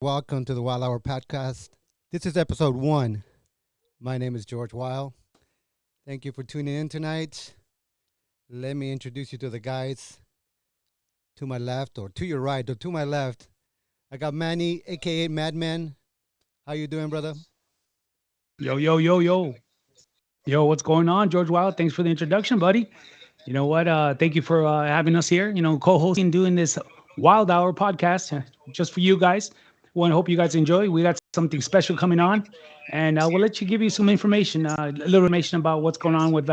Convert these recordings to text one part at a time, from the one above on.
Welcome to the Wild Hour Podcast. This is episode one. My name is George Wild. Thank you for tuning in tonight. Let me introduce you to the guys to my left, or to your right, or to my left. I got Manny, aka Madman. How you doing, brother? Yo, yo, yo, yo. Yo, what's going on? George Wild, thanks for the introduction, buddy. You know what? Thank you for having us here, co-hosting, doing this Wild Hour podcast just for you guys. Want to hope you guys enjoy. We got something special coming on, and we'll let you give you some information, a little information about what's going on with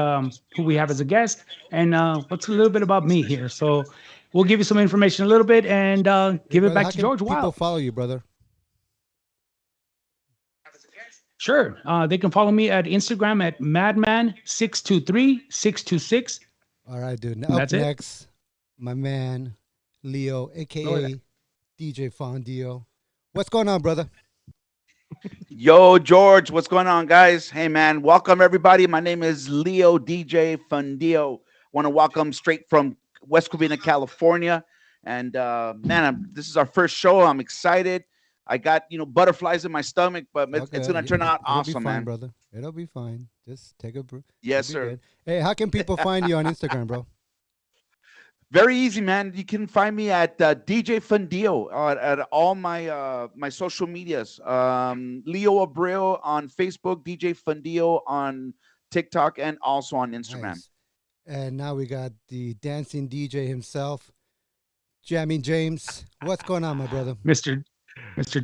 who we have as a guest, and what's a little bit about me here. So we'll give you some information a little bit and Hey, give it brother, back how to can George people Wild. follow you, brother? Sure. They can follow me at Instagram at madman623626. All right, dude. And Up that's it. next, my man, Leo, Go ahead. aka DJ Fondio. What's going on, brother? Yo, George, what's going on, guys? Hey, man, welcome everybody. My name is Leo DJ Fundio. Want to welcome straight from West Covina, California, and this is our first show. I'm excited. I got butterflies in my stomach, but it's Okay, gonna turn out it'll be awesome, fine, man. brother. It'll be fine. Just take a breath. Yes, It'll be sir. good. Hey, how can people find you on Instagram, bro? Very easy, man. You can find me at DJ Fundio at all my social medias. Leo Abreu on Facebook, DJ Fundio on TikTok, and also on Instagram. Nice. And now we got the dancing DJ himself, Jamming James. What's going on, my brother? Mr.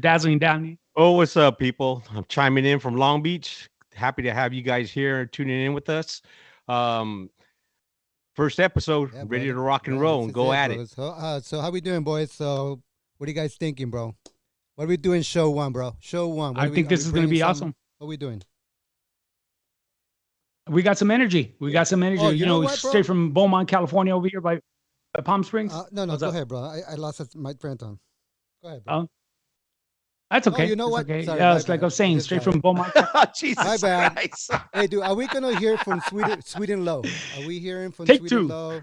Dazzling Downey. Oh, what's up, people? I'm chiming in from Long Beach. Happy to have you guys here tuning in with us. Um, First episode, Yeah, ready brother. to rock and Yeah, roll this and is go it, at brother. it. So how we doing, boys? So what are you guys thinking, bro? What are we doing? Show one, bro. Show one. What I are we? think Are this we is going to bringing be some? awesome. What are we doing? We got some energy. We got some energy. Oh, you know what, bro? Straight from Beaumont, California, over here by Palm Springs. No, What's go up? ahead, bro. I lost my friend on. Go ahead, bro. Oh, that's Oh, okay. you know It's what? okay. Sorry, my It's like I bad. was I saying, just straight got it. from Beaumont. My Jesus bad. Christ. Hey, dude, are we gonna hear from Sweden Low? Are we hearing from Take Sweden two. Low?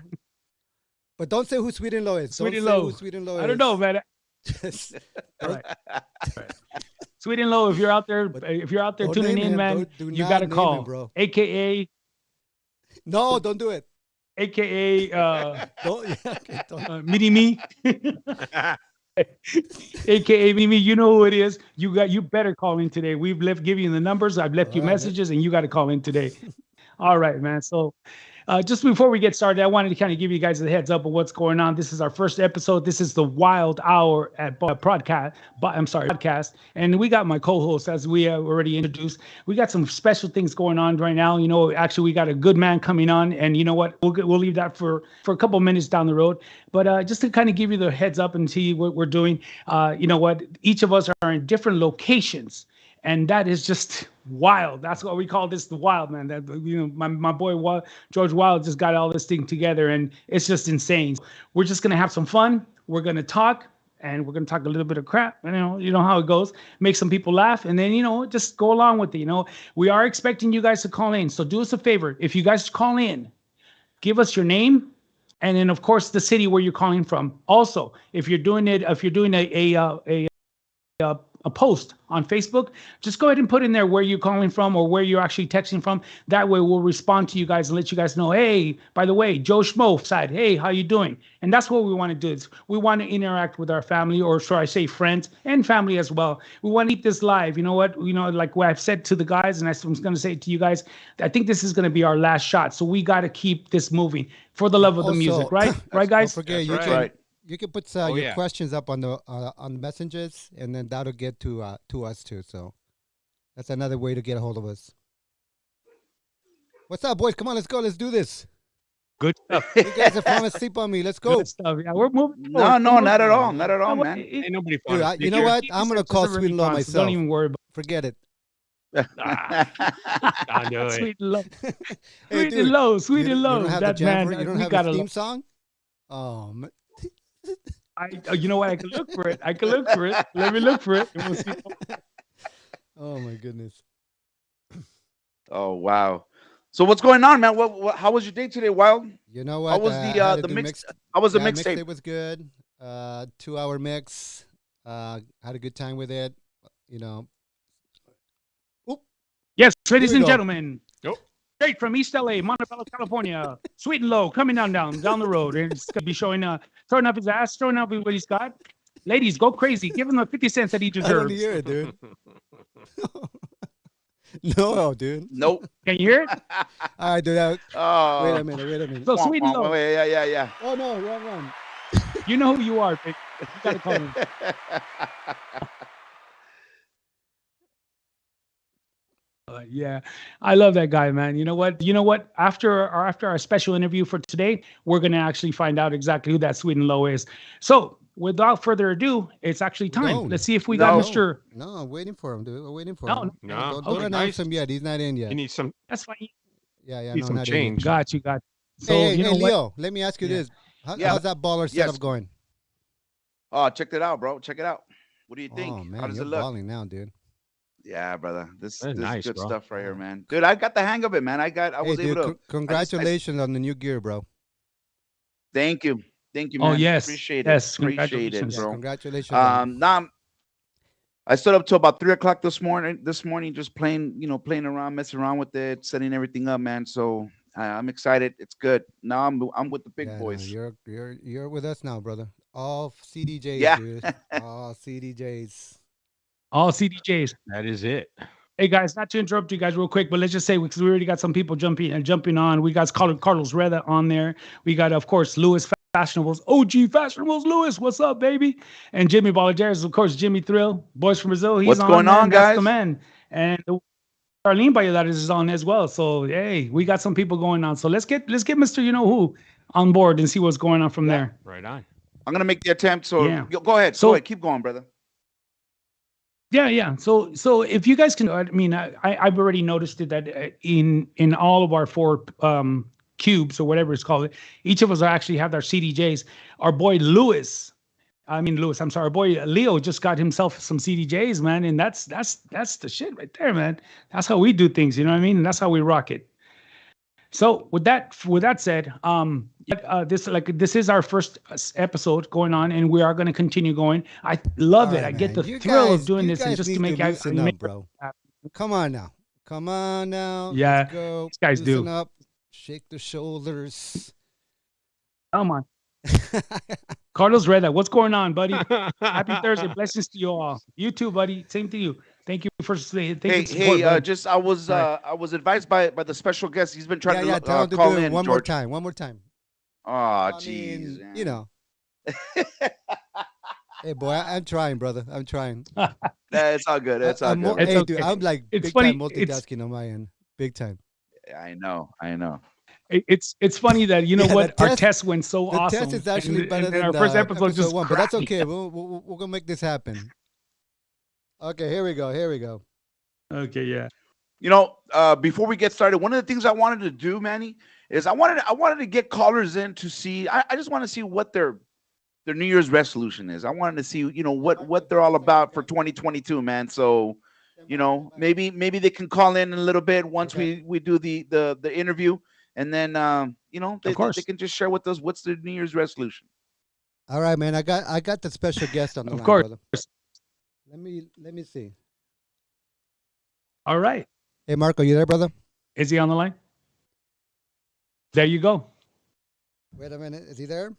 But don't say who Sweden Low is. Sweden don't say Low. who Sweden Low is. I don't know, man. Just All right. Sweden Low, if you're out there, But don't tuning name in, him. man, Do you not got to name him, call. bro. AKA, No, don't do it. Don't. Yeah, okay, don't. Mini Me. AKA Mimi, you know who it is. You better call in today. We've left give you the numbers. I've left All you right, messages, and you got to call in today. All right, man. So, just before we get started, I wanted to kind of give you guys a heads up of what's going on. This is our first episode. This is the Wild Hour at Podcast. I'm sorry, podcast. And we got my co-host, as we have already introduced. We got some special things going on right now. Actually, we got a good man coming on, and you know what? We'll leave that for a couple minutes down the road. But just to kind of give you the heads up and see what we're doing. You know what? Each of us are in different locations, and that is just wild. That's what we call this, the wild, man. That my boy George Wild just got all this thing together, and it's just insane. We're just gonna have some fun. We're gonna talk, and we're gonna talk a little bit of crap. You know how it goes. Make some people laugh, and then just go along with it. We are expecting you guys to call in, so do us a favor. If you guys call in, give us your name, and then of course the city where you're calling from. Also, if you're doing a post on Facebook, just go ahead and put in there where you're calling from or where you're actually texting from. That way we'll respond to you guys and let you guys know, hey, by the way, Joe Schmo side, hey, how you doing? And that's what we want to do. Is we want to interact with our family, or should I say friends and family as well. We want to keep this live. You know what? Like what I've said to the guys, and I'm going to say it to you guys, I think this is going to be our last shot. So we got to keep this moving for the love of the music, Also, right? Right, don't guys? forget That's you right. can Right. you can put Oh, your yeah. questions up on the messages, and then that'll get to us too. So that's another way to get a hold of us. What's up, boys? Come on, let's go. Let's do this. Good stuff. You guys are falling asleep on me. Let's go. Good stuff. Yeah, we're moving No, forward. no, We're not at moving all. Not at all, forward. man. Ain't nobody Dude, falling asleep you know here. what? I'm gonna call Sweden Low So myself. don't even worry about Forget it. I know it. Sweet Low. Hey, Sweet dude, and Low. Sweet you and Low. don't have That the jam man, for it? You don't we have got a to theme song? Oh, man. you know what? I can look for it. I can look for it. Let me look for it. And we'll see. Oh my goodness. Oh, wow. So what's going on, man? How was your day today, Wild? You know How what? was I had to the do mix? How was the Yeah, mixtape? mixtape was good. 2 hour mix. Had a good time with it. You know. Oop, Yes, here ladies we and go. gentlemen, straight from East LA, Montebello, California, Sweet and Low, coming down the road, and it's gonna be throwing up his ass, throwing up what he's got. Ladies, go crazy. Give him the 50 cents that he I don't deserves. hear it, dude. No, dude. Nope. Can you hear it? All right, dude. Wait Oh, a minute. Wait a minute. So womp, Sweet and womp. Low, Yeah. Oh no, wrong one. you know who you are, bitch. You gotta call him. Yeah, I love that guy, man. You know what? After our special interview for today, we're gonna actually find out exactly who that Sweet and Low is. So, without further ado, it's actually We time. don't. Let's see if we got No. Mr. No, I'm waiting for him, dude. I'm waiting for No, him. no, No. Don't okay, announce nice. him yet. He's not in yet. You need some that's fine. Yeah, need no, some not in yet. change. Got you. So Hey, you know what? Leo, let me ask you Yeah. this. Yeah. How's that baller Yes. setup going? Oh, check it out, bro. Check it out. What do you think? Oh, man, How does you're it look? balling now, dude. Yeah, brother. This That's is nice, good bro. stuff right here, Oh. man. Dude, I got the hang of it, man. I Hey, was dude, able to. congratulations on the new gear, bro. Thank you, man. Oh, yes. Appreciate Yes, it. Appreciate it, congratulations. Yeah, bro. congratulations. on- Now I stood up till about 3 o'clock this morning. Just playing around, messing around with it, setting everything up, man. So I'm excited. It's good. Now I'm with the big yeah, no, boys. you're with us now, brother. All CDJs, Yeah. dude. All CDJs. All CDJs. that is it. Hey guys, not to interrupt you guys real quick, but let's just say because we already got some people jumping on. We got Carlos Reda on there. We got, of course, Louis Fashionables, OG Fashionables. Louis, what's up, baby? And Jimmy Baladeras, of course, Jimmy Thrill, boys from Brazil. He's What's on, going man. on, That's the guys? man. And Arlene Valladares is on as well. So hey, we got some people going on. So let's get Mr. You know who on board and see what's going on from Yeah. there. Right on. I'm gonna make the attempt. So Yeah. go ahead. So- Go ahead. Keep going, brother. Yeah. So if you guys can, I mean, I've already noticed it that in all of our four cubes or whatever it's called, each of us actually have our CDJs. Our boy I'm sorry, our boy Leo just got himself some CDJs, man, and that's the shit right there, man. That's how we do things, you know what I mean? And that's how we rock it. So with that said, this is our first episode going on, and we are going to continue going. I love All it. right, I get man. the You thrill guys- of doing you this, and guys just need to make loosen up, make bro. Come on now. Come on now. Yeah, Let's go. these guys do. Loosen up. Shake the shoulders. Come on, Carlos Reda, what's going on, buddy? Happy Thursday, blessings to you all. You too, buddy. Same to you. Thank you for thank you Hey, for support, bud. just I was Right. I was advised by the special guest. He's been trying yeah, to tell him to call do it in. one more George. time. One more time. Oh, I jeez. mean, you know. Hey, boy, I'm trying, brother. I'm trying. It's all good. It's all I'm good. It's hey, dude, okay. I'm like It's big funny, time multitasking on my end. Big time. I know. I know. It's funny that you know Yeah, what the our test- test went so The awesome. test is actually and, better and than our first episode just one, but that's cracked. okay. We're gonna make this happen. Okay, here we go. Here we go. Okay, yeah. Before we get started, one of the things I wanted to do, Manny, is I wanted to get callers in to see. I just want to see what their New Year's resolution is. I wanted to see, what they're all about for 2022, man. So, maybe they can call in a little bit once Okay. we do the interview, and then they course. can just share with us what's their New Year's resolution. All right, man. I got the special guest on the Of line, course. brother. Let me see. All right. Hey, Marco, you there, brother? Is he on the line? There you go. Wait a minute. Is he there?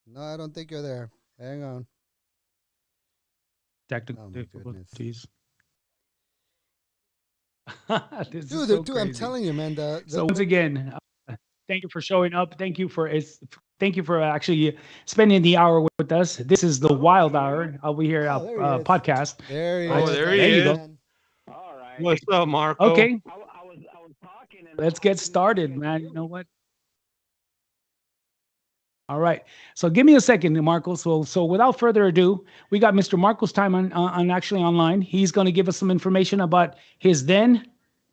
No, I don't think you're there. Hang on. Technical Oh, my difficulties. This is Dude, so dude, I'm crazy. telling you, man. So once again, thank you for showing up. Thank you for actually spending the hour with us. This is the Wild Hour. I'll be here Oh, there he is. podcast. there he Oh, is. there That's he it, is. man. All right. What's up, Marco? Okay, I was talking. And let's get started, man. You know what? All right. So give me a second, Marco. So without further ado, we got Mr. Marco's time on actually online. He's going to give us some information about his then,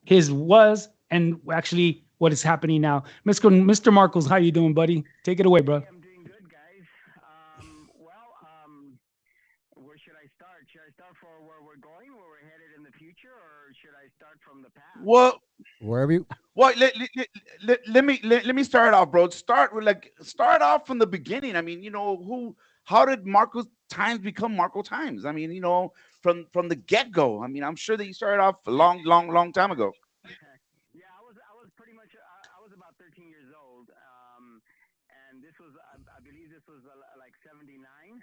his was, and actually what is happening now. Mr. Marcos, how you doing, buddy? Take it away, bro. I'm doing good, guys. We're should I start? Should I start for where we're going, where we're headed in the future, or should I start from the past? Well, Wherever you. well, let me start off, bro. Start off from the beginning. I mean, how did Marco Times become Marco Times? I mean, from the get go. I mean, I'm sure that you started off a long, long, long time ago. Yeah, I was pretty much I was about 13 years old, and this was I believe this was like '79,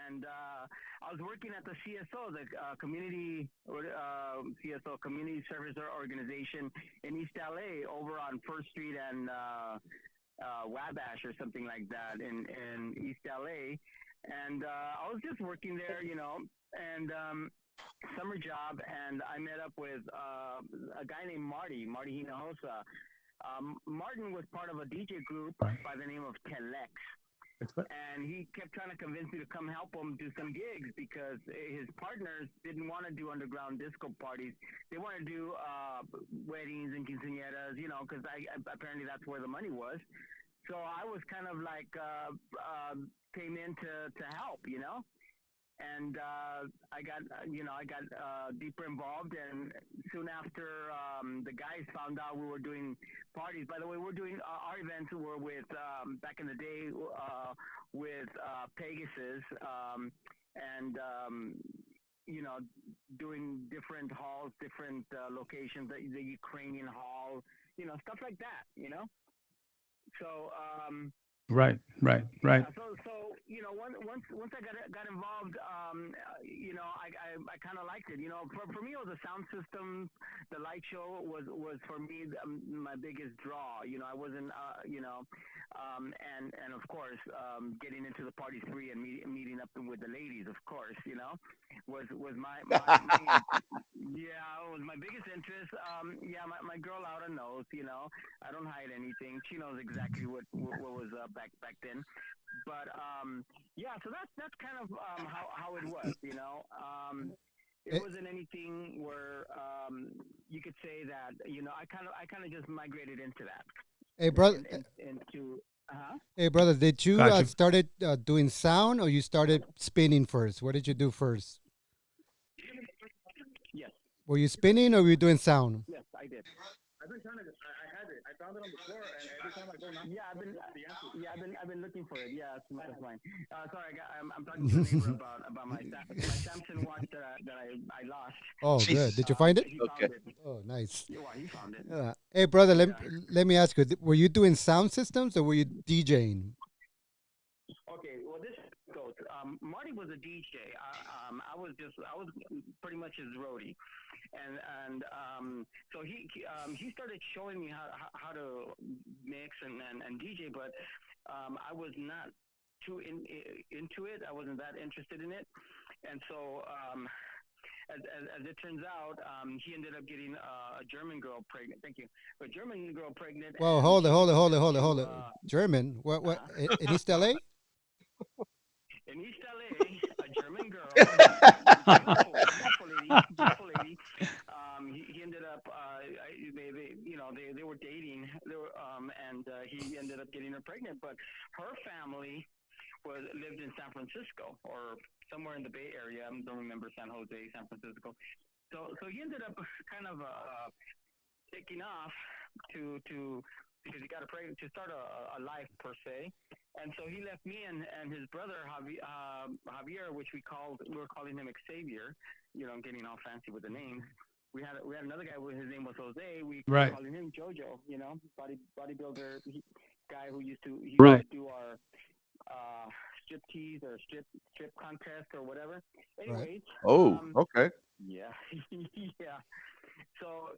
and I was working at the CSO, the community CSO Community Service Organization in East LA, over on First Street and Wabash or something like that in East LA, and I was just working there, and summer job, and I met up with a guy named Marty Hinojosa. Martin was part of a DJ group by the name of Telex, and he kept trying to convince me to come help him do some gigs because his partners didn't want to do underground disco parties. They wanted to do weddings and quinceañeras, because apparently that's where the money was. So I was kind of like came in to help, and I got deeper involved, and soon after the guys found out we were doing parties. By the way, we're doing our events were with back in the day with Pegasus, and doing different halls, different locations, the Ukrainian hall, stuff like that, So Right. yeah, so once I got involved, I kind of liked it. For me, it was the sound system, the light show was for me my biggest draw. I wasn't, and of course, getting into the party spree and meeting up with the ladies, of course, was my yeah, it was my biggest interest. Yeah, my girl Laura knows. I don't hide anything. She knows exactly what was back then. But yeah, so that's kind of how it was. It wasn't anything where you could say that. I kind of just migrated into that. Hey, brother. Into Hey, brother. Did you Gotcha. started doing sound, or you started spinning first? What did you do first? Yes, Were you spinning, or were you doing sound? yes, I did. I've been trying to. I had it. I found it on the floor, and every time I go knock, Yeah, the answer. I've been looking for it. Yeah, that's mine. Sorry, I'm talking to a neighbor about my Samsung watch that I lost. Oh, good. Jesus. Did you find it? He Okay. found it. Oh, nice. Yeah, well, he found it. Hey, brother. Yeah. Let me ask you. Were you doing sound systems, or were you DJing? Okay, well this goes. Marty was a DJ. I was pretty much his roadie, and so he started showing me how to mix and DJ, but I was not too into it. I wasn't that interested in it, and so as it turns out, he ended up getting a German girl pregnant. Thank you. A German girl pregnant. Well, and hold it, she hold it, hold it, wanted hold it, to, hold it. German? What? In East LA? in East LA, a German girl, beautiful lady. He ended up, they were dating. And he ended up getting her pregnant. But her family lived in San Francisco or somewhere in the Bay Area. I don't remember San Jose, San Francisco. So he ended up kind of taking off to because he got pregnant to start a life per se, and so he left me and his brother Javier, which we were calling him Xavier. Getting all fancy with the names. We had another guy. His name was Jose. We were Right. calling him Jojo. Bodybuilder guy who used to Right. do our strip tease or strip contest or whatever. Anyways, Oh, okay. yeah, yeah. So,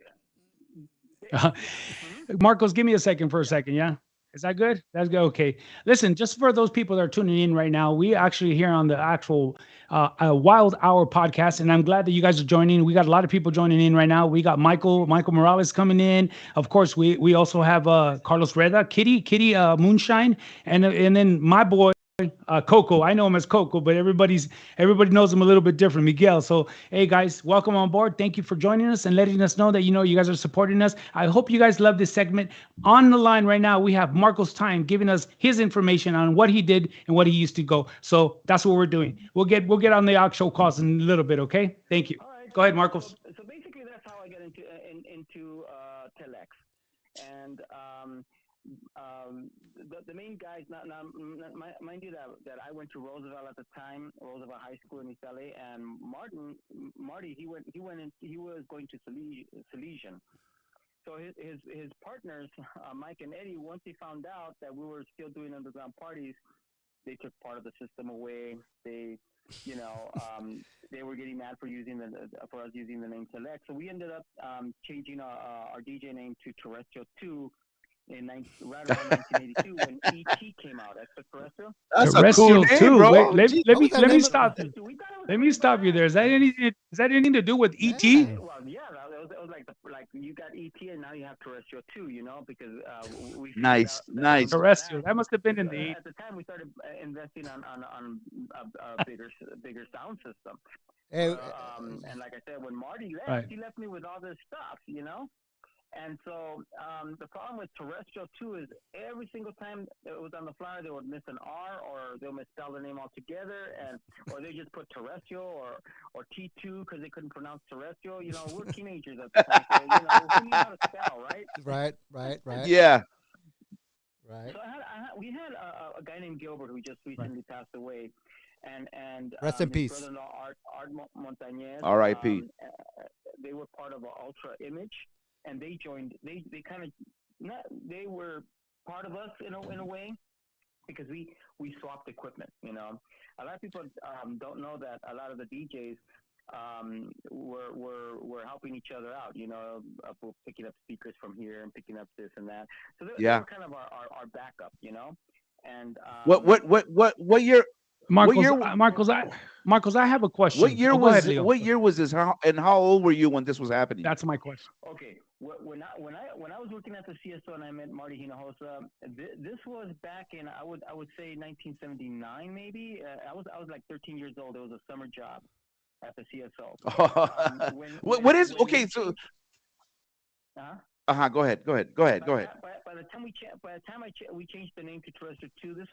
Marcos, give me a second for a second. Yeah. Is that good? That's good. Okay. Listen, just for those people that are tuning in right now, we actually here on the actual Wild Hour podcast, and I'm glad that you guys are joining. We got a lot of people joining in right now. We got Michael Morales coming in. Of course, we also have Carlos Reda, Kitty Moonshine, and then my boy Coco. I know him as Coco, but everybody knows him a little bit different, Miguel. So, hey guys, welcome on board. Thank you for joining us and letting us know that you guys are supporting us. I hope you guys love this segment. On the line right now, we have Marcos Time giving us his information on what he did and what he used to go. So that's what we're doing. We'll get on the actual calls in a little bit. Okay. Thank you. All right. Go ahead, Marcos. So basically, that's how I got into Telex, and the main guys. Mind you that I went to Roosevelt at the time, Roosevelt High School in East LA, and Marty, he was going to Salesian. So his partners, Mike and Eddie, once they found out that we were still doing underground parties, they took part of the system away. They they were getting mad for us using the name Telex. So we ended up changing our DJ name to Terrestrial 2 right around 1982 when ET came out. Extraterrestrial. That's Terrestrial a cool name, too. bro. Wait, let me What was that stop you. We thought it was Let me stop you there. Is that anything to do with ET? Yeah. Well, yeah, that was like you got ET and now you have Terrestrial 2, because we figured Nice, out that nice. Terrestrial. That must have been in the 80s. at the time we started investing on a bigger sound system. Hey, And like I said, when Marty left, Right. he left me with all this stuff, And so the problem with Terrestrial 2 is every single time it was on the flyer, they would miss an R or they'll misspell the name altogether, or they just put Terrestrial or T2 because they couldn't pronounce Terrestrial. We're teenagers at the time, so who knew how to spell, right? right. Yeah. Right. So we had a guy named Gilbert who just recently passed away, and Rest in his peace. brother-in-law Art Montañez. R.I.P. They were part of Ultra Image, and they joined. They kind of they were part of us in a way because we swapped equipment. A lot of people don't know that a lot of the DJs were helping each other out. Picking up speakers from here and picking up this and that. So they were kind of our backup. And What year? Marcos, I have a question. What year Go was ahead, Leo. what year was this? And how old were you when this was happening? That's my question. Okay, when I was working at the CSO and I met Marty Hinojosa, this was back in I would say 1979 maybe. I was like 13 years old. It was a summer job at the CSO. What is okay? So Go ahead. By the time we changed the name to Terrestrial 2, this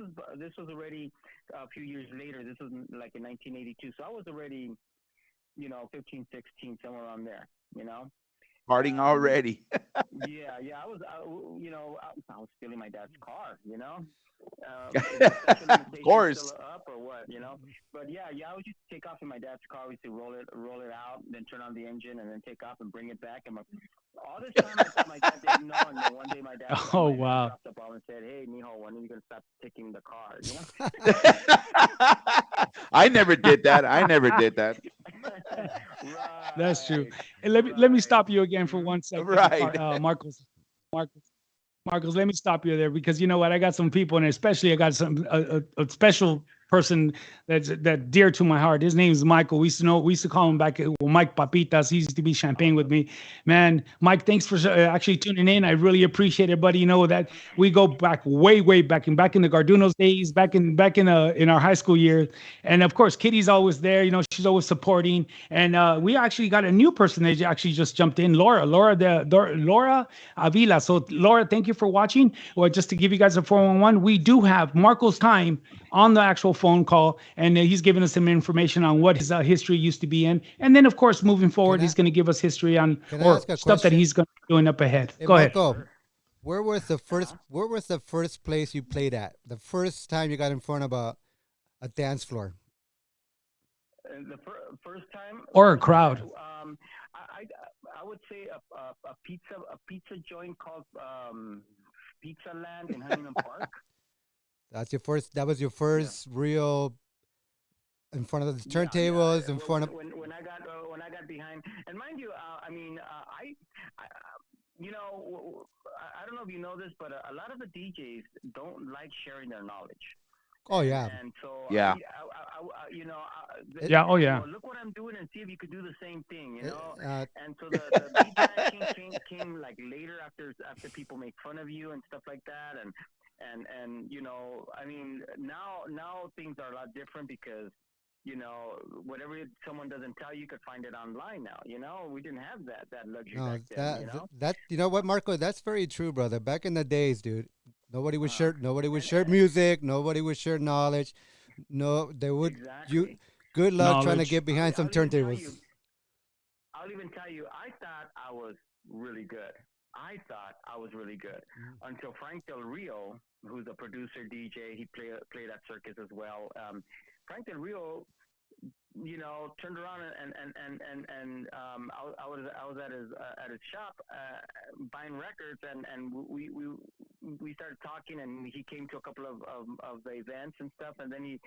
was already a few years later. This was like in 1982. So I was already, 15, 16, somewhere around there. Partying already. Yeah. I was stealing my dad's car. Of course. Up or what, But yeah, I would just take off in my dad's car. We used to roll it out, then turn on the engine, and then take off and bring it back. And all this time, I thought my dad didn't know. And then one day, my dad dropped the ball and said, "Hey, mijo, when are you gonna stop taking the car?" I never did that. Right. That's true. And let me stop you again for 1 second. Right. Marcos, let me stop you there because you know what? I got some people, and especially I got a special person that's dear to my heart. His name is Michael. We used to call him back Mike Papitas. He used to be champagne with me. Man, Mike, thanks for actually tuning in. I really appreciate it, buddy. You know that we go back way back in the Garduno's days, back in our high school years. And of course, Kitty's always there. She's always supporting. And we actually got a new person that actually just jumped in, Laura Avila. So Laura, thank you for watching. Well, just to give you guys a 411, we do have Marcos Time on the actual phone call, and he's giving us some information on what his history used to be in. And then, of course, moving forward, he's going to give us history on stuff that he's going to be doing up ahead. Hey, Go ahead. Marco, where was the first place you played at? The first time you got in front of a dance floor? The first time, Or a crowd. I would say a pizza joint called Pizza Land in Huntington Park. That was your first real in front of the turntables, in front of. When I got behind, and mind you, I don't know if you know this, but a lot of the DJs don't like sharing their knowledge. Oh yeah. And so Yeah. Oh yeah. Look what I'm doing and see if you could do the same thing, And so the beat came like later after people make fun of you and stuff like that, and you know, I mean, now things are a lot different because you know whatever someone doesn't tell you, you could find it online now. You know, we didn't have that luxury No, back then. You know, that you know what, Marco? That's very true, brother. Back in the days, dude, nobody would and share music, nobody would share knowledge. No, they would you. exactly. Good luck trying to Knowledge. get behind some I'll even tell turntables. you. I'll even tell you, I thought I was really good. I thought I was really good until Frank Del Rio, who's a producer DJ, he played at Circus as well. Frank Del Rio, you know, turned around and I was at his shop buying records, and we started talking, and he came to a couple of the events and stuff, and then he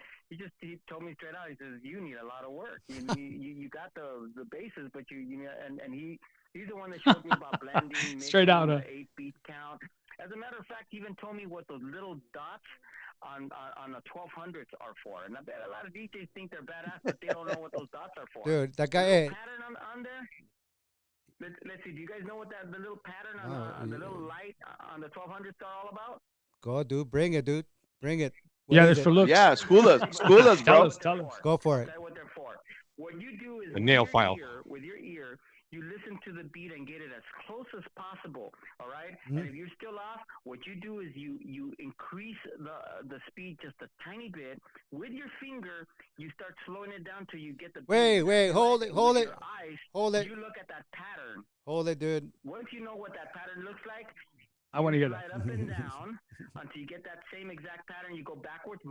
told me straight out, he says, you need a lot of work. You got the bases, but you and he's the one that showed me about blending, Straight mixing, out, the 8-beat count. As a matter of fact, he even told me what those little dots on the 1200s are for. And I bet a lot of DJs think they're badass, but they don't know what those dots are for. Dude, that The guy. little Hey, pattern on there. Let's see. Do you guys know what the little pattern no, on the little light on the 1200s are all about? go, dude. Bring it, dude. Bring it. What Yeah, is there's it? for looks. Yeah, school us, Tell bro. us, tell us. Go for I'll it. tell you what they're for. What you do is The nail file. with your ear, you listen to the beat and get it as close as possible. All right. Mhm. And if you're still off, what you do is you increase the speed just a tiny bit. With your finger, you start slowing it down till you get the beat Wait, exactly hold right. it, And hold with it, your eyes, hold it, you look at that pattern. hold it, dude. Once you know what that pattern looks like, I want to hear that. slide up and down until you get that same exact pattern. You go backwards,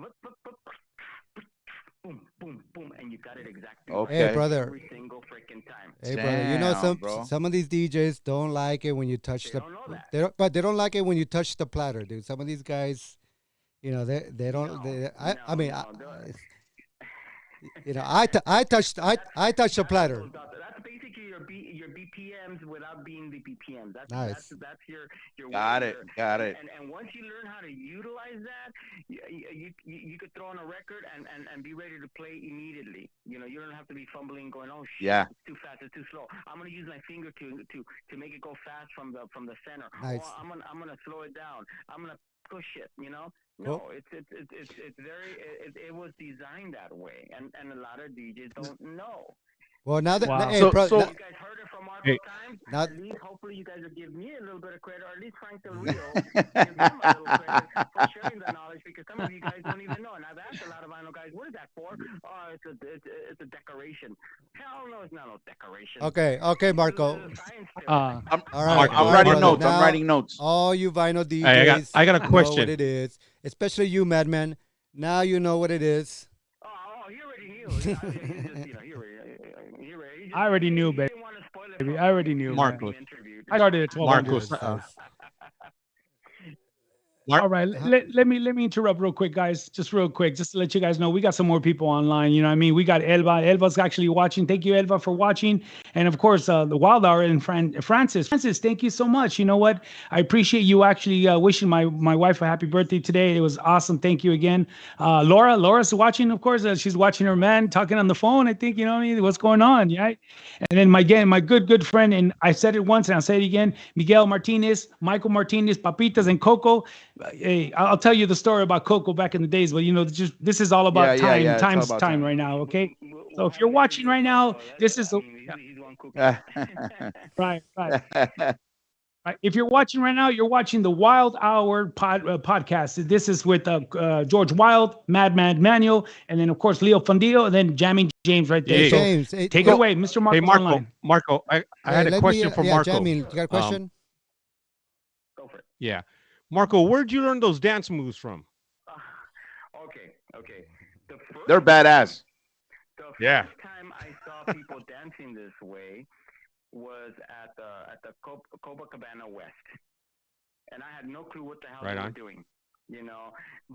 boom, boom, boom, and you got it exactly right Hey, Okay. brother. every single freaking time. Hey, brother. You know Damn, bro. some of these DJs don't like it when you touch They the. don't know that. But they don't like it when you touch the platter, dude. Some of these guys, you know, they don't. No, I mean, no, no. you know, I touched the platter. That's basically your BPMs without being the BPMs. Nice. That's your Got it. your- Got it. And once you learn how to utilize that, you could throw on a record and be ready to play immediately. You know, you don't have to be fumbling, going, oh shit, Yeah. it's too fast, it's too slow. I'm gonna use my finger to make it go fast from the center. Nice. Or I'm gonna slow it down. I'm gonna push it. You know. Well- No, it's very it was designed that way, and a lot of DJs don't know. Well, now that Wow. hey, So- bro, so- now- You guys heard it from Marco Hey. Times. Now- At least, hopefully, you guys will give me a little bit of credit, or at least Frank Del Rio give him a little credit for sharing the knowledge, because some of you guys don't even know. And I've asked a lot of vinyl guys, what is that for? Oh, it's a decoration. Hell no, it's not no decoration. okay, Marco. It's a science to it. I'm, All right, Marco, I'm all right, writing brother. notes. Now, I'm writing notes. all you vinyl DJs. Hey, I got a know question. what it is, especially you, Madman. Now you know what it is. Oh, he already knew. He just, he already I already knew, he baby. didn't want to spoil it Baby, for I already me. knew, Marco. man. I started at 1200. Marcos. All right, let me interrupt real quick, guys. Just real quick, just to let you guys know, we got some more people online. You know what I mean? We got Elva. Elva's actually watching. Thank you, Elva, for watching. And of course, the Wild Hour and Francis. Francis, thank you so much. You know what? I appreciate you actually wishing my wife a happy birthday today. It was awesome. Thank you again. Laura's watching, of course. She's watching her man talking on the phone. I think, you know what I mean? What's going on, right? And then my good friend, and I said it once and I'll say it again, Miguel Martinez, Michael Martinez, Papitas, and Coco. Hey, I'll tell you the story about Coco back in the days, but you know, just this is all about Yeah, time. it's all Time's about time time. right now, okay? We'll So if have you're an watching right interview. now, So this is I a, mean, yeah, he's one cookie. right. Right. If you're watching right now, you're watching the Wild Hour podcast. This is with George Wild, Madman Manuel, and then of course Leo Fundillo, and then Jamming James right there. Hey, So James, hey, take it away, Mr. Marco. Hey, Marco. Online. Marco, I had let a question me, for yeah, Marco. Jamie, you got a question? Go for it. Yeah. Marco, where'd you learn those dance moves from? Okay. The first They're badass. The first Yeah. time I saw people dancing this way was at the Copacabana West, and I had no clue what the hell Right they were on. doing. You know,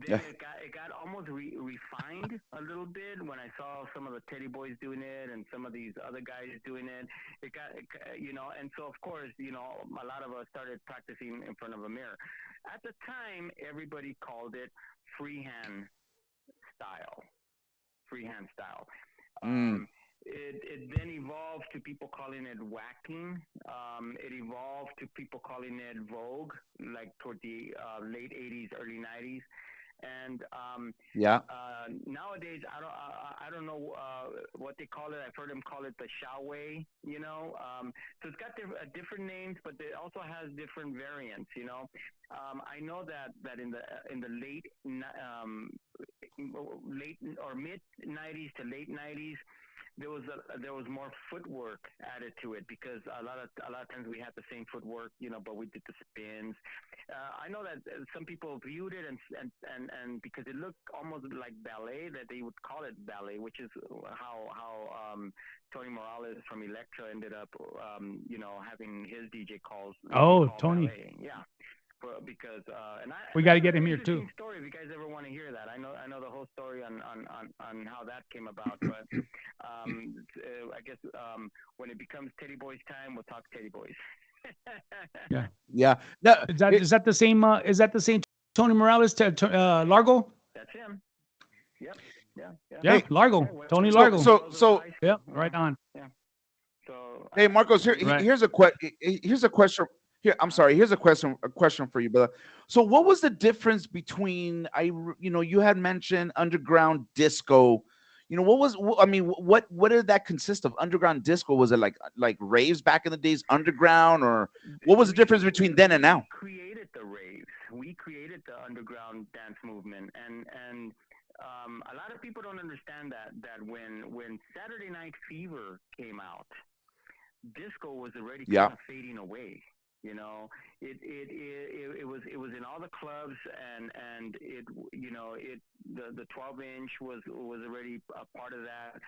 Yeah. then it got almost refined a little bit when I saw some of the Teddy Boys doing it and some of these other guys doing it. It got, you know, and so of course, you know, a lot of us started practicing in front of a mirror. At the time, everybody called it freehand style. Freehand style. Mm. it then evolved to people calling it whacking. It evolved to people calling it Vogue, like toward the late '80s, early '90s. And Yeah. nowadays, I don't know what they call it. I've heard them call it the Xiaowei, you know. So it's got different names, but it also has different variants, you know. I know that in the late or mid '90s to late '90s, there was more footwork added to it because a lot of times we had the same footwork, you know, but we did the spins. I know that some people viewed it and because it looked almost like ballet, that they would call it ballet, which is how Tony Morales from Elektra ended up, you know, having his DJ calls. Oh, called Tony. ballet. Yeah. Because We got to get him here too. Story if you guys ever want to hear that. I know the whole story on how that came about, but I guess when it becomes Teddy Boys time, we'll talk Teddy Boys. Yeah. No, Is that the same? Is that the same Tony Morales to Largo? That's him. Yep. Yeah. Yeah, Hey, Largo. Tony so- Largo. so- yeah, right on. So Hey, Marcos, Right. here's a question. Here, I'm sorry. Here's a question for you, brother. So, what was the difference between you had mentioned underground disco. You know, what did that consist of? Underground disco, was it like raves back in the days, underground, or what was the difference between then and now? We created the raves. We created the underground dance movement, and a lot of people don't understand that when Saturday Night Fever came out, disco was already kind of fading away. You know, it was in all the clubs, and the 12-inch was already a part of that.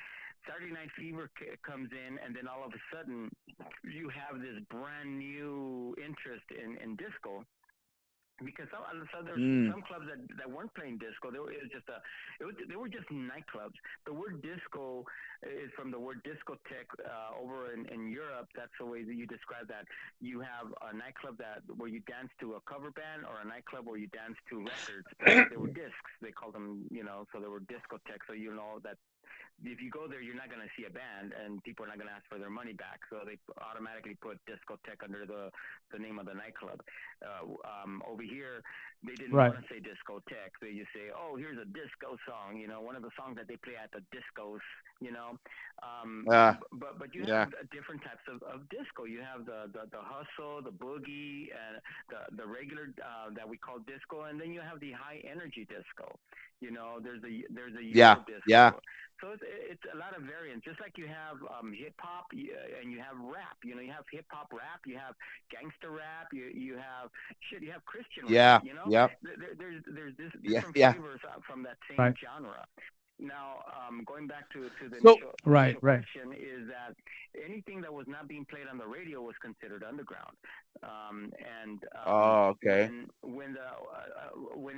Saturday Night Fever comes in, and then all of a sudden, you have this brand new interest in disco. Because there's some clubs that weren't playing disco. They were just nightclubs. The word disco is from the word discotheque over in Europe. That's the way that you describe that. You have a nightclub where you dance to a cover band, or a nightclub where you dance to records. They were discs. They called them, you know, so they were discotheques. So you know that if you go there, you're not going to see a band, and people are not going to ask for their money back. So they automatically put discotheque under the name of the nightclub. Over here, they didn't want to say discotheque. They just say, "Oh, here's a disco song." You know, one of the songs that they play at the discos. You know, but you have different types of disco. You have the hustle, the boogie, and the regular that we call disco, and then you have the high energy disco. You know, there's a Euro disco. Yeah. So it's a lot of variants. Just like you have hip hop and you have rap. You know, you have hip hop rap, you have gangster rap, you have Christian rap. You know, there's this different flavors from that same genre. Now, going back to the initial question is that anything that was not being played on the radio was considered underground. Okay. When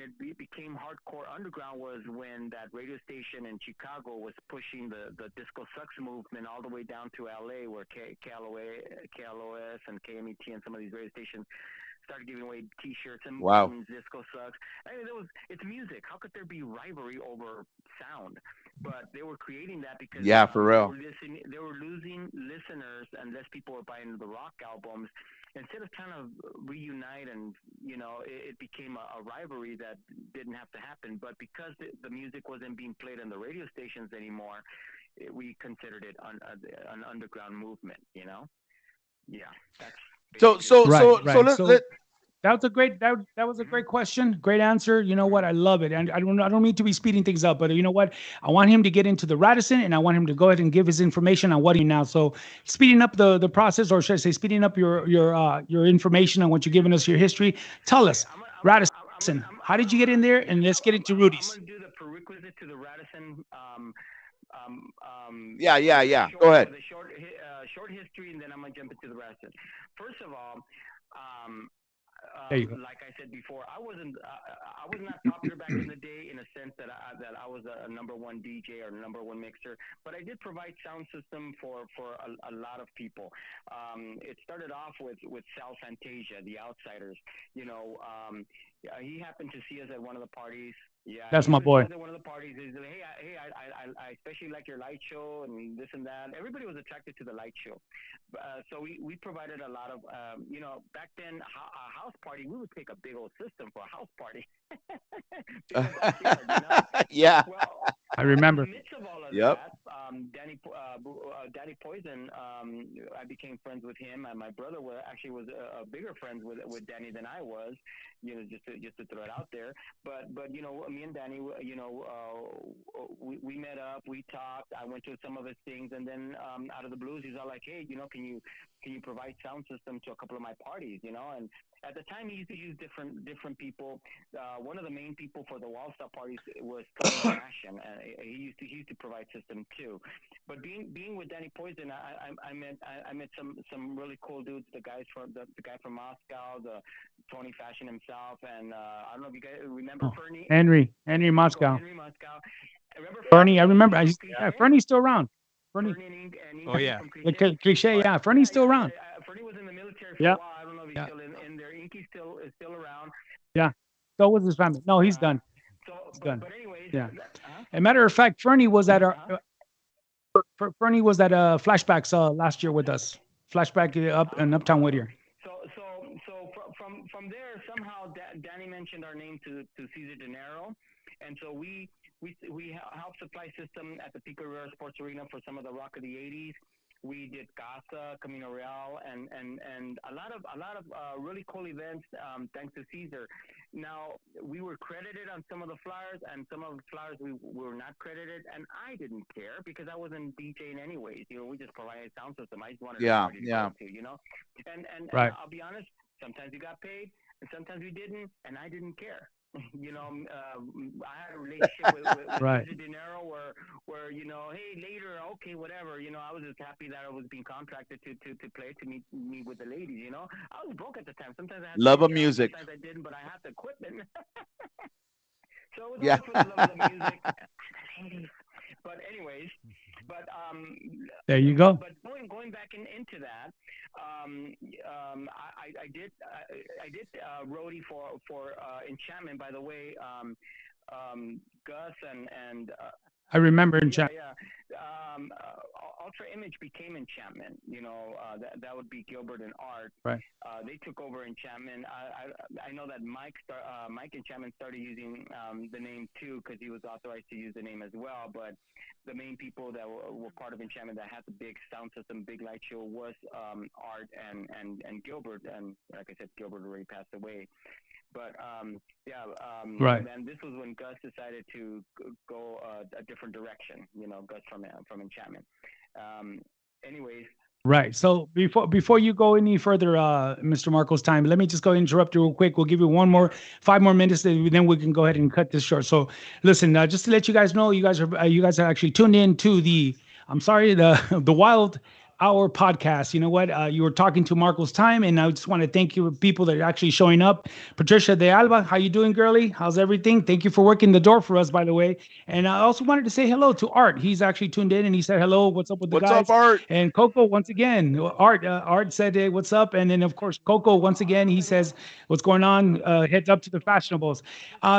it became hardcore underground was when that radio station in Chicago was pushing the Disco Sucks movement all the way down to LA, where KLOS and KMET and some of these radio stations started giving away T-shirts and buttons. Disco Sucks. I mean, it's music. How could there be rivalry over sound? But they were creating that because for real. They were losing listeners, and less people were buying the rock albums. Instead of trying to reunite, and you know, it became a rivalry that didn't have to happen. But because the music wasn't being played on the radio stations anymore, we considered it an underground movement. You know, that's. That was a great question. Great answer. You know what? I love it. And I don't mean to be speeding things up, but you know what? I want him to get into the Radisson, and I want him to go ahead and give his information on what he now. So speeding up the process, or should I say speeding up your information on what you're giving us, your history. Tell us, Radisson, how did you get in there? And let's get into Rudy's. I'm going to do the prerequisite to the Radisson. Go ahead. The short history, and then I'm going to jump into the Radisson. First of all, like I said before, I was not popular back in the day in a sense that I was a number one DJ or number one mixer, but I did provide sound system for a lot of people. It started off with Sal Fantasia, the Outsiders. You know, he happened to see us at one of the parties. Yeah, That's he my was, boy. at one of the parties. He's like, I especially like your light show and this and that. Everybody was attracted to the light show. So we provided a lot of, back then, a house party, we would take a big old system for a house party. Big old backyard. Yeah. Well, I in the remember. midst of all of Yep. that, Danny Poison, I became friends with him, and my brother was a bigger friends with Danny than I was. Just to throw it out there. But me and Danny, we met up, we talked. I went to some of his things, and then out of the blues, he's all like, "Hey, can you provide sound system to a couple of my parties?" And at the time, he used to use different people. One of the main people for the Wildstyle parties was Tony Fashion, and he used to provide system too. But being with Danny Poison, I met some really cool dudes. The guy from Moscow, the Tony Fashion himself, and I don't know if you guys remember Fernie. Henry Moscow. Henry Moscow. Remember Fernie, I remember. from Yeah, Cliche? Fernie's still around. Fernie. Fernie and Oh, yeah. from The Cliche. cliche, yeah. Fernie's still around. Fernie was in the military for Yeah. a while. I don't know if he's Yeah. still in there. Inky's is still around. So was his family. No, he's done. Done. But anyways, Yeah. As a matter of fact, Fernie was at our Fernie was at Flashbacks last year with us. Flashback up in Uptown Whittier. So from there, somehow Danny mentioned our name to Cesar Dinero, and so we helped supply system at the Pico Rivera Sports Arena for some of the rock of the '80s. We did Casa, Camino Real, and a lot of really cool events thanks to Caesar. Now we were credited on some of the flyers, and some of the flyers we were not credited, and I didn't care because I wasn't DJing anyways. We just provided sound system. I just wanted everybody to go to, and Right. I'll be honest. Sometimes we got paid, and sometimes we didn't, and I didn't care. I had a relationship with Right. Cesar Dinero where hey, later, okay, whatever. I was just happy that I was being contracted to play to meet with the ladies. I was broke at the time. Sometimes I had Love to of take it out, music. sometimes I didn't, but I had the equipment. So it was Yeah. always for the love of the music and the ladies. But anyways, There you go. But going back into that, I did roadie for Enchantment. By the way, Gus and I remember in chat. Ultra Image became Enchantment. That would be Gilbert and Art. Right. They took over Enchantment. I know that Mike Enchantment started using the name too because he was authorized to use the name as well. But the main people that were part of Enchantment that had the big sound system, big light show was Art and Gilbert. And like I said, Gilbert already passed away. But Right. And this was when Gus decided to go a different direction. Gus from Enchantment. Anyways. Right. So before you go any further, Mr. Marco's time, let me just go interrupt you real quick. We'll give you 5 more minutes, then we can go ahead and cut this short. So listen, just to let you guys know, you guys are actually tuned in to the Wild Hour podcast. You know what? You were talking to Marco's time, and I just want to thank you people that are actually showing up. Patricia de Alba, how you doing, girly? How's everything? Thank you for working the door for us, by the way. And I also wanted to say hello to Art. He's actually tuned in, and he said hello. What's up with the guys? What's up, Art? And Coco, once again, Art said, hey, what's up? And then, of course, Coco, once again, he says, what's going on? Heads up to the fashionables.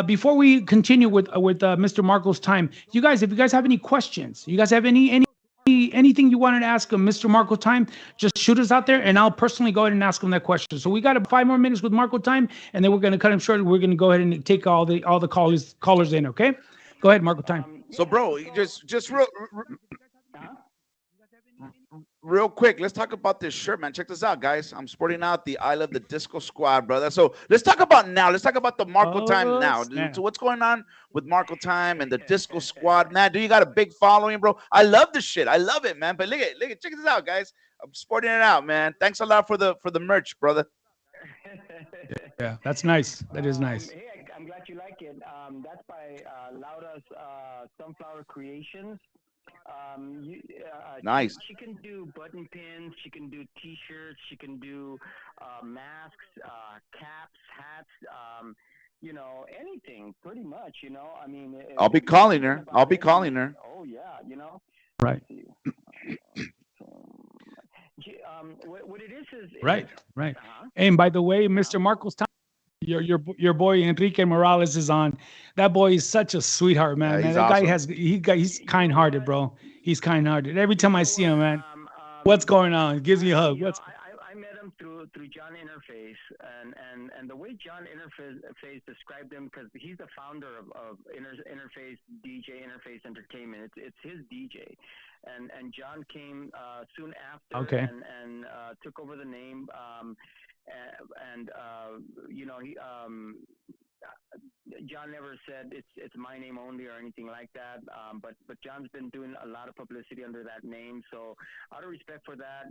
Before we continue with Mr. Marco's time, if you guys have any questions, you guys have anything you wanted to ask Mr. Marco Time, just shoot us out there, and I'll personally go ahead and ask him that question. So we got 5 more minutes with Marco Time, and then we're going to cut him short. We're going to go ahead and take all the callers in. Okay, go ahead, Marco Time. So, bro, just real quick, let's talk about this shirt, man. Check this out, guys. I'm sporting out the I Love the Disco Squad, brother. So let's talk about now. Let's talk about the Marco Time now. Snap. So what's going on with Marco Time and the Disco Squad, man? Do you got a big following, bro? I love this shit. I love it, man. But look at, check this out, guys. I'm sporting it out, man. Thanks a lot for the merch, brother. Yeah, that's nice. That is nice. Hey, I'm glad you like it. That's by Laura's Sunflower Creations. Nice. She can do button pins. She can do T-shirts. She can do masks, caps, hats. Anything pretty much. I mean, I'll be calling her. Oh yeah. Right. What it is Right. And by the way, Mr. Marco's Time, Your boy Enrique Morales is on. That boy is such a sweetheart, man. He's That guy awesome. he's kind-hearted, bro. He's kind-hearted. Every time I see him, man. Um, What's going on? Gives me a hug. What's I met him through John Interface, and the way John Interface described him, because he's the founder of Interface DJ Interface Entertainment. It's his DJ, and John came soon after, Okay. and took over the name. And you know he John never said it's my name only or anything like that. But John's been doing a lot of publicity under that name. So out of respect for that,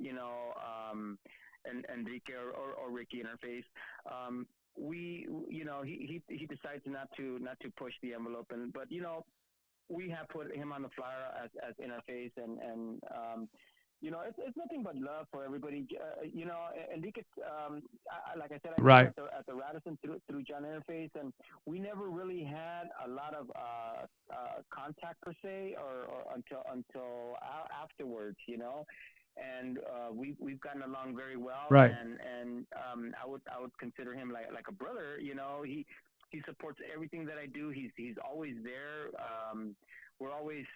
and Enrique or Ricky Interface, we he decides not to push the envelope, but we have put him on the flyer as Interface, and it's nothing but love for everybody. Enrique, like I said, I Right. met at the Radisson through John Interface, and we never really had a lot of contact per se, or until afterwards, And we've gotten along very well, Right. and I would consider him like a brother. He supports everything that I do. He's always there. We're always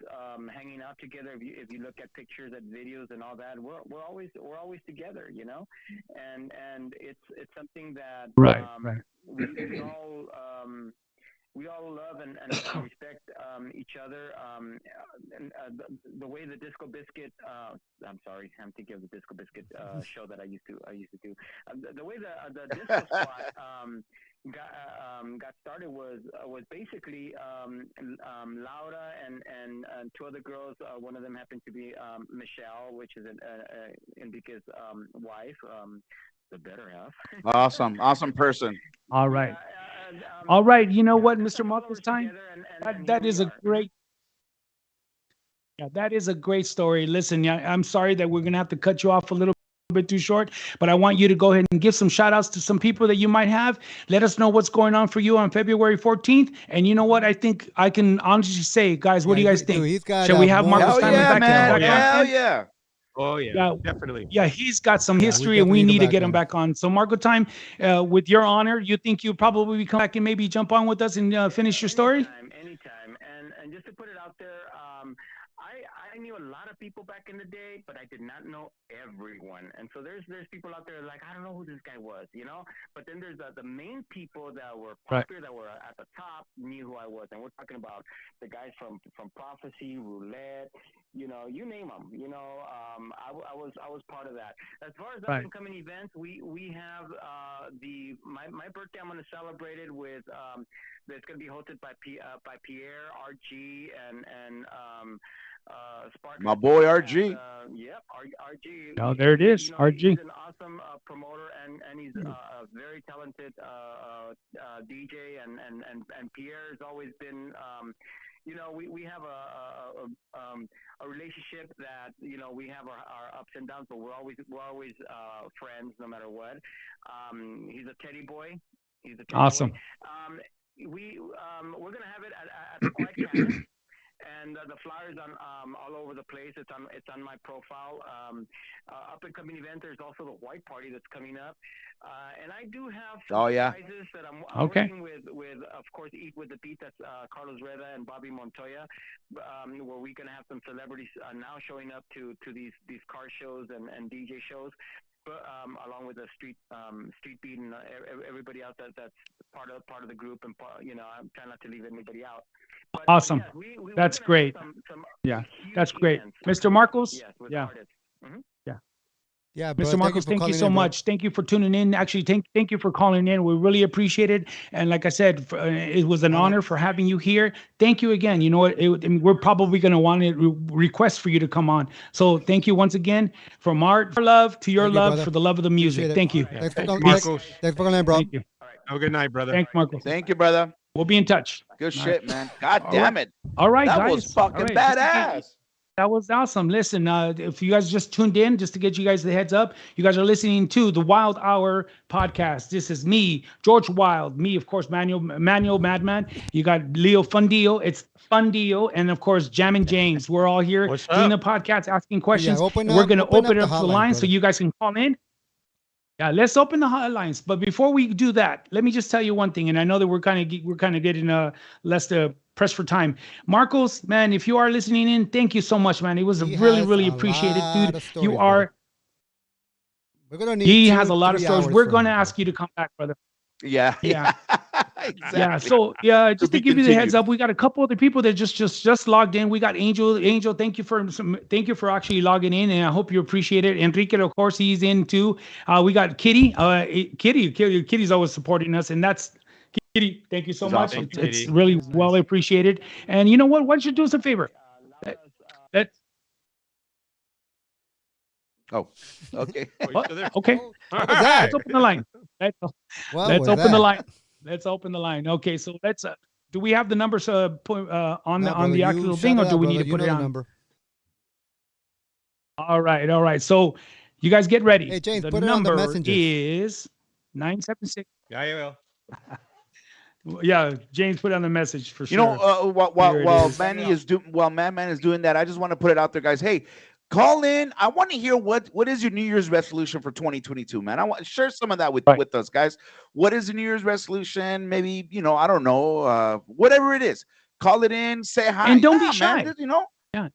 hanging out together. If you look at pictures, at videos, and all that, we're always together, and it's something that Right. we all love and respect each other. And the way the Disco Biscuit, I'm sorry, I'm thinking of the Disco Biscuit show that I used to do. The way the Disco Squad got started was basically Laura and two other girls. One of them happened to be Michelle, which is Enrique's wife, the better half. Awesome person. All right. And, All right. You know yeah, what, we Mr. got Marcos, followers time? together, and That here is we a are. great. Yeah, that is a great story. Listen, yeah, I'm sorry that we're gonna have to cut you off a little bit too short, but I want you to go ahead and give some shout outs to some people that you might have. Let us know what's going on for you on February 14th. And you know what? I think I can honestly say, guys, what do you guys think? He's got, Shall we have more Marcos Hell Time yeah, back man. back on Hell again? yeah. Oh yeah, Yeah. definitely. Yeah, he's got some Yeah, we history, and we definitely need to go get back him on. back on. So, Marco Time, with your honor, you think you probably come back and maybe jump on with us and finish your story? Anytime. And just to put it out there, I knew a lot of people back in the day, but I did not know everyone. And so there's people out there like, I don't know who this guy was, But then there's the main people that were popular, that were at the top, knew who I was. And we're talking about the guys from Prophecy, Roulette, you name them. I was part of that. As far as up and coming events, we have my birthday. I'm going to celebrate it with that's going to be hosted by Pierre, RG, and Spark. My boy RG. Yep, RG. Oh, there it is, RG. He's an awesome promoter, and he's a very talented DJ, and Pierre has always been. We have a relationship that we have our ups and downs, but we're always friends no matter what. He's a teddy boy. Awesome. Boy. We're gonna have it at the White Cannon. And the flyers on all over the place. It's on my profile. Up and coming event. There's also the White Party that's coming up, and I do have some prizes that I'm working with. Of course, Eat with the Beat. That's Carlos Reda and Bobby Montoya, where we're gonna have some celebrities now showing up to these car shows and DJ shows. But, along with the street beat and everybody else that's part of the group, and I'm trying not to leave anybody out. But, awesome. Yeah, that's great. Yeah, that's great. Mr. Marcos? Yes, yeah. Yeah, bro, Mr. Marcos, thank you so much. Thank you for tuning in. Actually, thank you for calling in. We really appreciate it. And like I said, it was an honor for having you here. Thank you again. You know what? We're probably going to want to request for you to come on. So thank you once again, from our love to your love, for the love of the music. Thank you. Thanks for Marcos. Thanks for calling in, bro. Thank you. Have a good night, brother. Thanks, Marcos. Thank you, brother. We'll be in touch. Good shit, man. God damn it. All right, That guys. was fucking badass. That was awesome. Listen, if you guys just tuned in, just to get you guys the heads up, you guys are listening to the Wild Hour podcast. This is me, George Wild. Me, of course, Manuel Madman. You got Leo Fundillo. It's Fundillo, and of course, Jammin' James. We're all here doing the podcast, asking questions. Yeah, We're going to open it up to the line brother. so you guys can call in. Yeah, let's open the hotlines. But before we do that, let me just tell you one thing. And I know that we're kind of getting less pressed for time. Marcos, man, if you are listening in, thank you so much, man. It was He really, has really a appreciated, lot dude. of stories, You brother. are. We're gonna need He 2, has a lot of 3 stories. hours We're from going to him, bro. ask you to come back, brother. Yeah. Yeah. Exactly. Yeah. So yeah, just be to give you the heads continued. up, we got a couple other people that just logged in. We got Angel. Angel, thank you for actually logging in, and I hope you appreciate it. Enrique, of course, he's in too. We got Kitty. Kitty's always supporting us, and that's Kitty. Thank you so He's much. awesome. It's Kitty. really That's nice. well appreciated. And you know what? Why don't you do us a favor? Let Oh, okay. Oh, you're still there? okay. All What was that? Let's open the line. Let's What let's was open the that? line. Let's open the line. Okay, so let's. Do we have the numbers on No, on brother, the you actual shout thing, it or do out, we brother. need to You put know it the on? number. All right. So you guys get ready. Hey, James, the put it on the number messengers. is 976. Yeah, you will. Yeah, James put it on the message for You sure. know, Here it while is. Manny is doing, while Man is doing that, I just want to put it out there, guys. Hey, call in. I want to hear what is your New Year's resolution for 2022, man. I want share some of that with Right. with us, guys. What is the New Year's resolution? Maybe I don't know, whatever it is. Call it in. Say hi. And don't be Yeah, shy. man.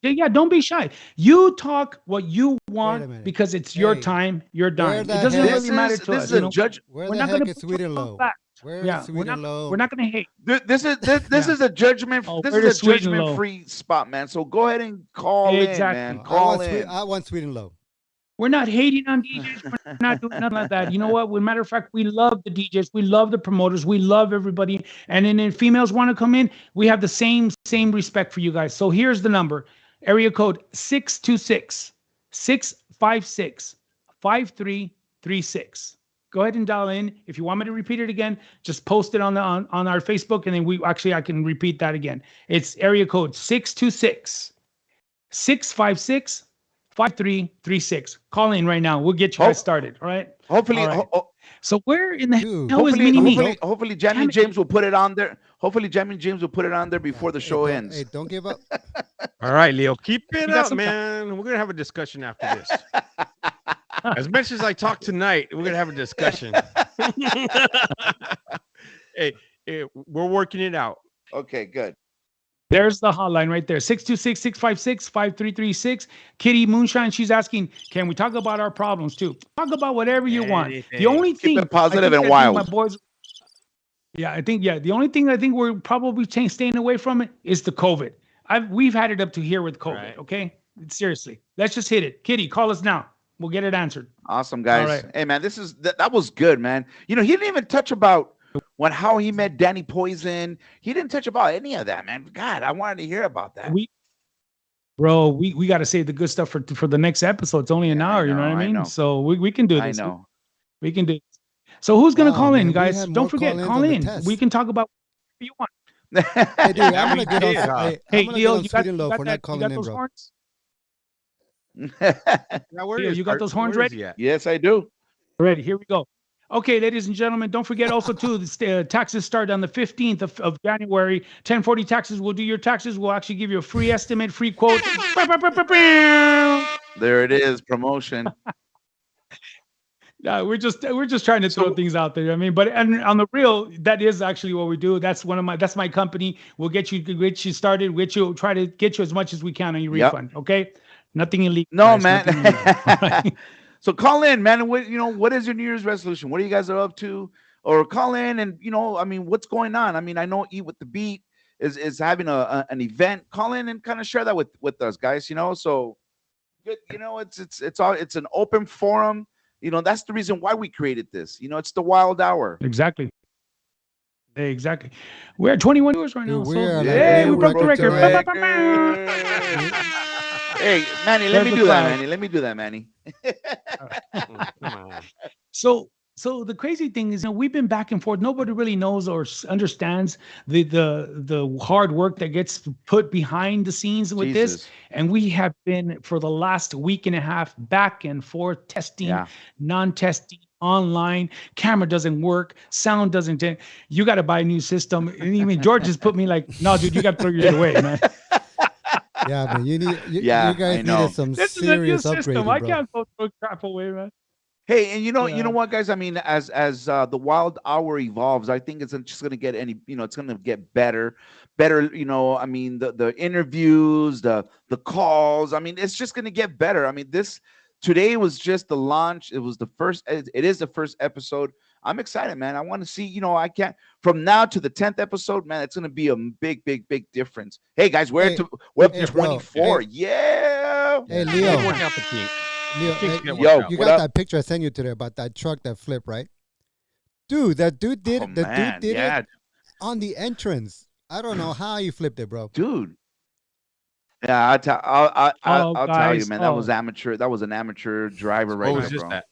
Yeah. Don't be shy. You talk what you a want minute. because it's your Hey, time, your where dime. It the doesn't heck- really matter to this us. is You a know? judge. Where We're the not heck gonna is put Sweet you and on Low? back. Where Yeah, is Sweet and Low? we're not gonna hate. This is Yeah. a judgment. Oh, This where is does a Sweet and Low? judgment-free spot, man. So go ahead and call Exactly. in, man. I Call want in. I want Sweet and Low. We're not hating on DJs. We're not doing nothing like that. You know what? As a matter of fact, we love the DJs. We love the promoters. We love everybody. And then if females want to come in, we have the same respect for you guys. So here's the number. Area code 626-656-5336. Go ahead and dial in. If you want me to repeat it again, just post it on our Facebook, and then I can repeat that again. It's area code 626-656-5336. Call in right now. We'll get you guys started. All right. Hopefully, All right. So where in the Dude. hell is Mini Me? hopefully, Jamie Damn it. James will put it on there. Hopefully, Jamie James will put it on there before the show Hey, ends. Hey, don't give up. All right, Leo, keep it got up, some man. We're gonna have a discussion after this. As much as I talk tonight, we're gonna have a discussion. hey, we're working it out. Okay, good. There's the hotline right there. 626-656-5336. Kitty Moonshine, she's asking, can we talk about our problems too? Talk about whatever you want. The Anything. only Keep thing it positive I and think wild. my boys. Yeah, the only thing I think we're probably staying away from it is the COVID. We've had it up to here with COVID. Right. Okay, seriously, let's just hit it. Kitty, call us now. We'll get it answered. Awesome, guys. right. Hey, man, that was good, man. He didn't even touch about how he met Danny Poison. He didn't touch about any of that, man. God, I wanted to hear about that. We got to save the good stuff for the next episode. It's only an Yeah, I hour. You know know, what I I mean? know. So we can do this. I know. We can do it. So who's gonna Wow, call man, in, we guys? had Don't more forget, call-ins call on the in. test. We can talk about whatever you want. Hey, dude, I'm we gonna get on. did, huh? Hey, Hey, I'm gonna get Leo, on Sweet and Low for not calling in, those bro. horns? Now, where Leo, is you got Art? those horns Where is ready? he at? Yes, I do. Ready? Here we go. Okay, ladies and gentlemen, don't forget also too, the taxes start on the 15th of January. 1040 taxes. We'll do your taxes. We'll actually give you a free estimate, free quote. There it is, promotion. Yeah, we're just trying to throw things out there. I mean, but and on the real, that is actually what we do. That's my company. We'll get you started. Try to get you as much as we can on your Yep. refund. Okay, nothing illegal. No, guys, man. nothing illegal. Right? So call in, man. What is your New Year's resolution? What are you guys up to? Or call in and what's going on? I mean, I know Eat with the Beat is having an event. Call in and kind of share that with us, guys. So it's an open forum. That's the reason why we created this. It's the Wild Hour. Exactly. We're at 21 viewers right now. Dude, So, we are like hey, we way broke the broke the record. Hey, Manny, let There's me the do that, crowd. Manny. Let me do that, Manny. Come on. So the crazy thing is, we've been back and forth. Nobody really knows or understands the hard work that gets put behind the scenes with this. Jesus. And we have been for the last week and a half back and forth testing, Yeah. non-testing, online. Camera doesn't work, sound doesn't. You got to buy a new system. And even George just put me like, no, dude, you got to throw yours away, man. Yeah, man, you Yeah, guys I know. needed some This is a new serious system. upgrading, I bro. can't go throw crap away, man. Hey, and you know Yeah. what, guys? I mean, as the Wild Hour evolves, I think it's just gonna get it's gonna get better, better. I mean, the interviews, the calls. I mean, it's just gonna get better. I mean, this today was just the launch. It was the first. It is the first episode. I'm excited, man. I want to see. I can't from now to the 10th episode, man. It's gonna be a big, big, big difference. Hey, guys, we're Hey, up hey, to bro. 24. Hey, Yeah. hey, Get Leo. work out the kinks. Leo, Kinks hey, get Yo, worked out. you what got up? that picture I sent you today about that truck that flipped, right? Dude, that dude did Oh it. The man, dude did yeah, it on the entrance. I don't know how you flipped it, bro. dude. Yeah, I'll tell you, Guys. man. That was amateur. That was an amateur driver What right was there, this bro. at?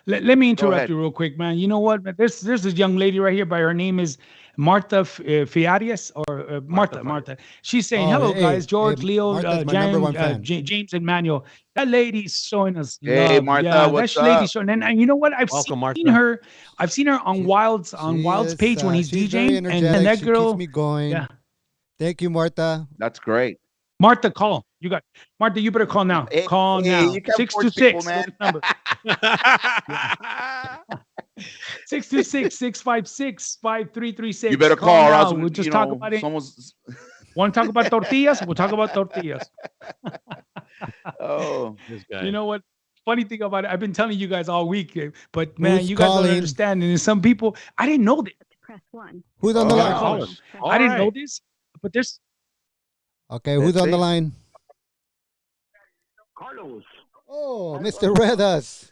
Let me Go interrupt ahead. you real quick, man. You know what? There's this young lady right here. By her name is Martha Fiarias or Martha. Martha. She's saying, Oh, "Hello, hey, guys. hey, George, Leo, Martha's my number one fan. James, and Manuel. That lady's showing us Hey, love. Martha, Yeah, what's that lady's up? showing. And you know what? Welcome, Seen Martha. her. I've seen her on She's- Wild's She page when he's she's very DJing, and energetic. that She keeps girl. me going. Yeah, Thank you, Martha. That's great. Martha, call. You got Martha. You better call now. Hey, Call hey, now. you can't force people, 626. man. Number 626-656-5336. You better Call call, or now. else We'll just talk about it. someone's. Want to talk about tortillas? We'll talk about tortillas. Oh, This guy. You know what? Funny thing about it, I've been telling you guys all week, but man, Who's you guys calling? don't understand. And some people, I didn't know this. Press 1. Who's on the Oh, line? wow. Call us. I didn't know Alright. this, but there's Okay, who's Let's on the see. line? Carlos. Oh, Mr. Redas.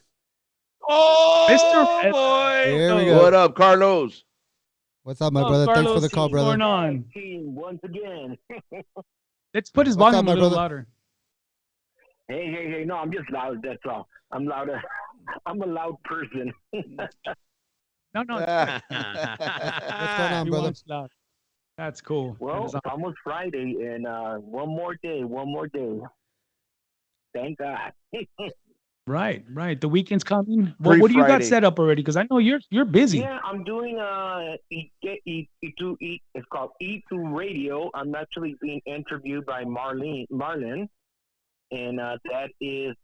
Oh, Mr. boy. Here we No. go. what up, Carlos? What's up, my Oh, brother? Thanks for Carlos, the call, what's going brother. on? Team once again. Let's put his What's volume up, my a little brother? louder. Hey. No, I'm just loud. That's all. I'm louder. I'm a loud person. No, no. What's going on, he brother? wants loud. That's cool. That Well, is it's almost Friday, and one more day. Thank God. right. The weekend's coming. Free What do you got Friday. set up already? Because I know you're busy. Yeah, I'm doing it's called E2 Radio. I'm actually being interviewed by Marlin, and that is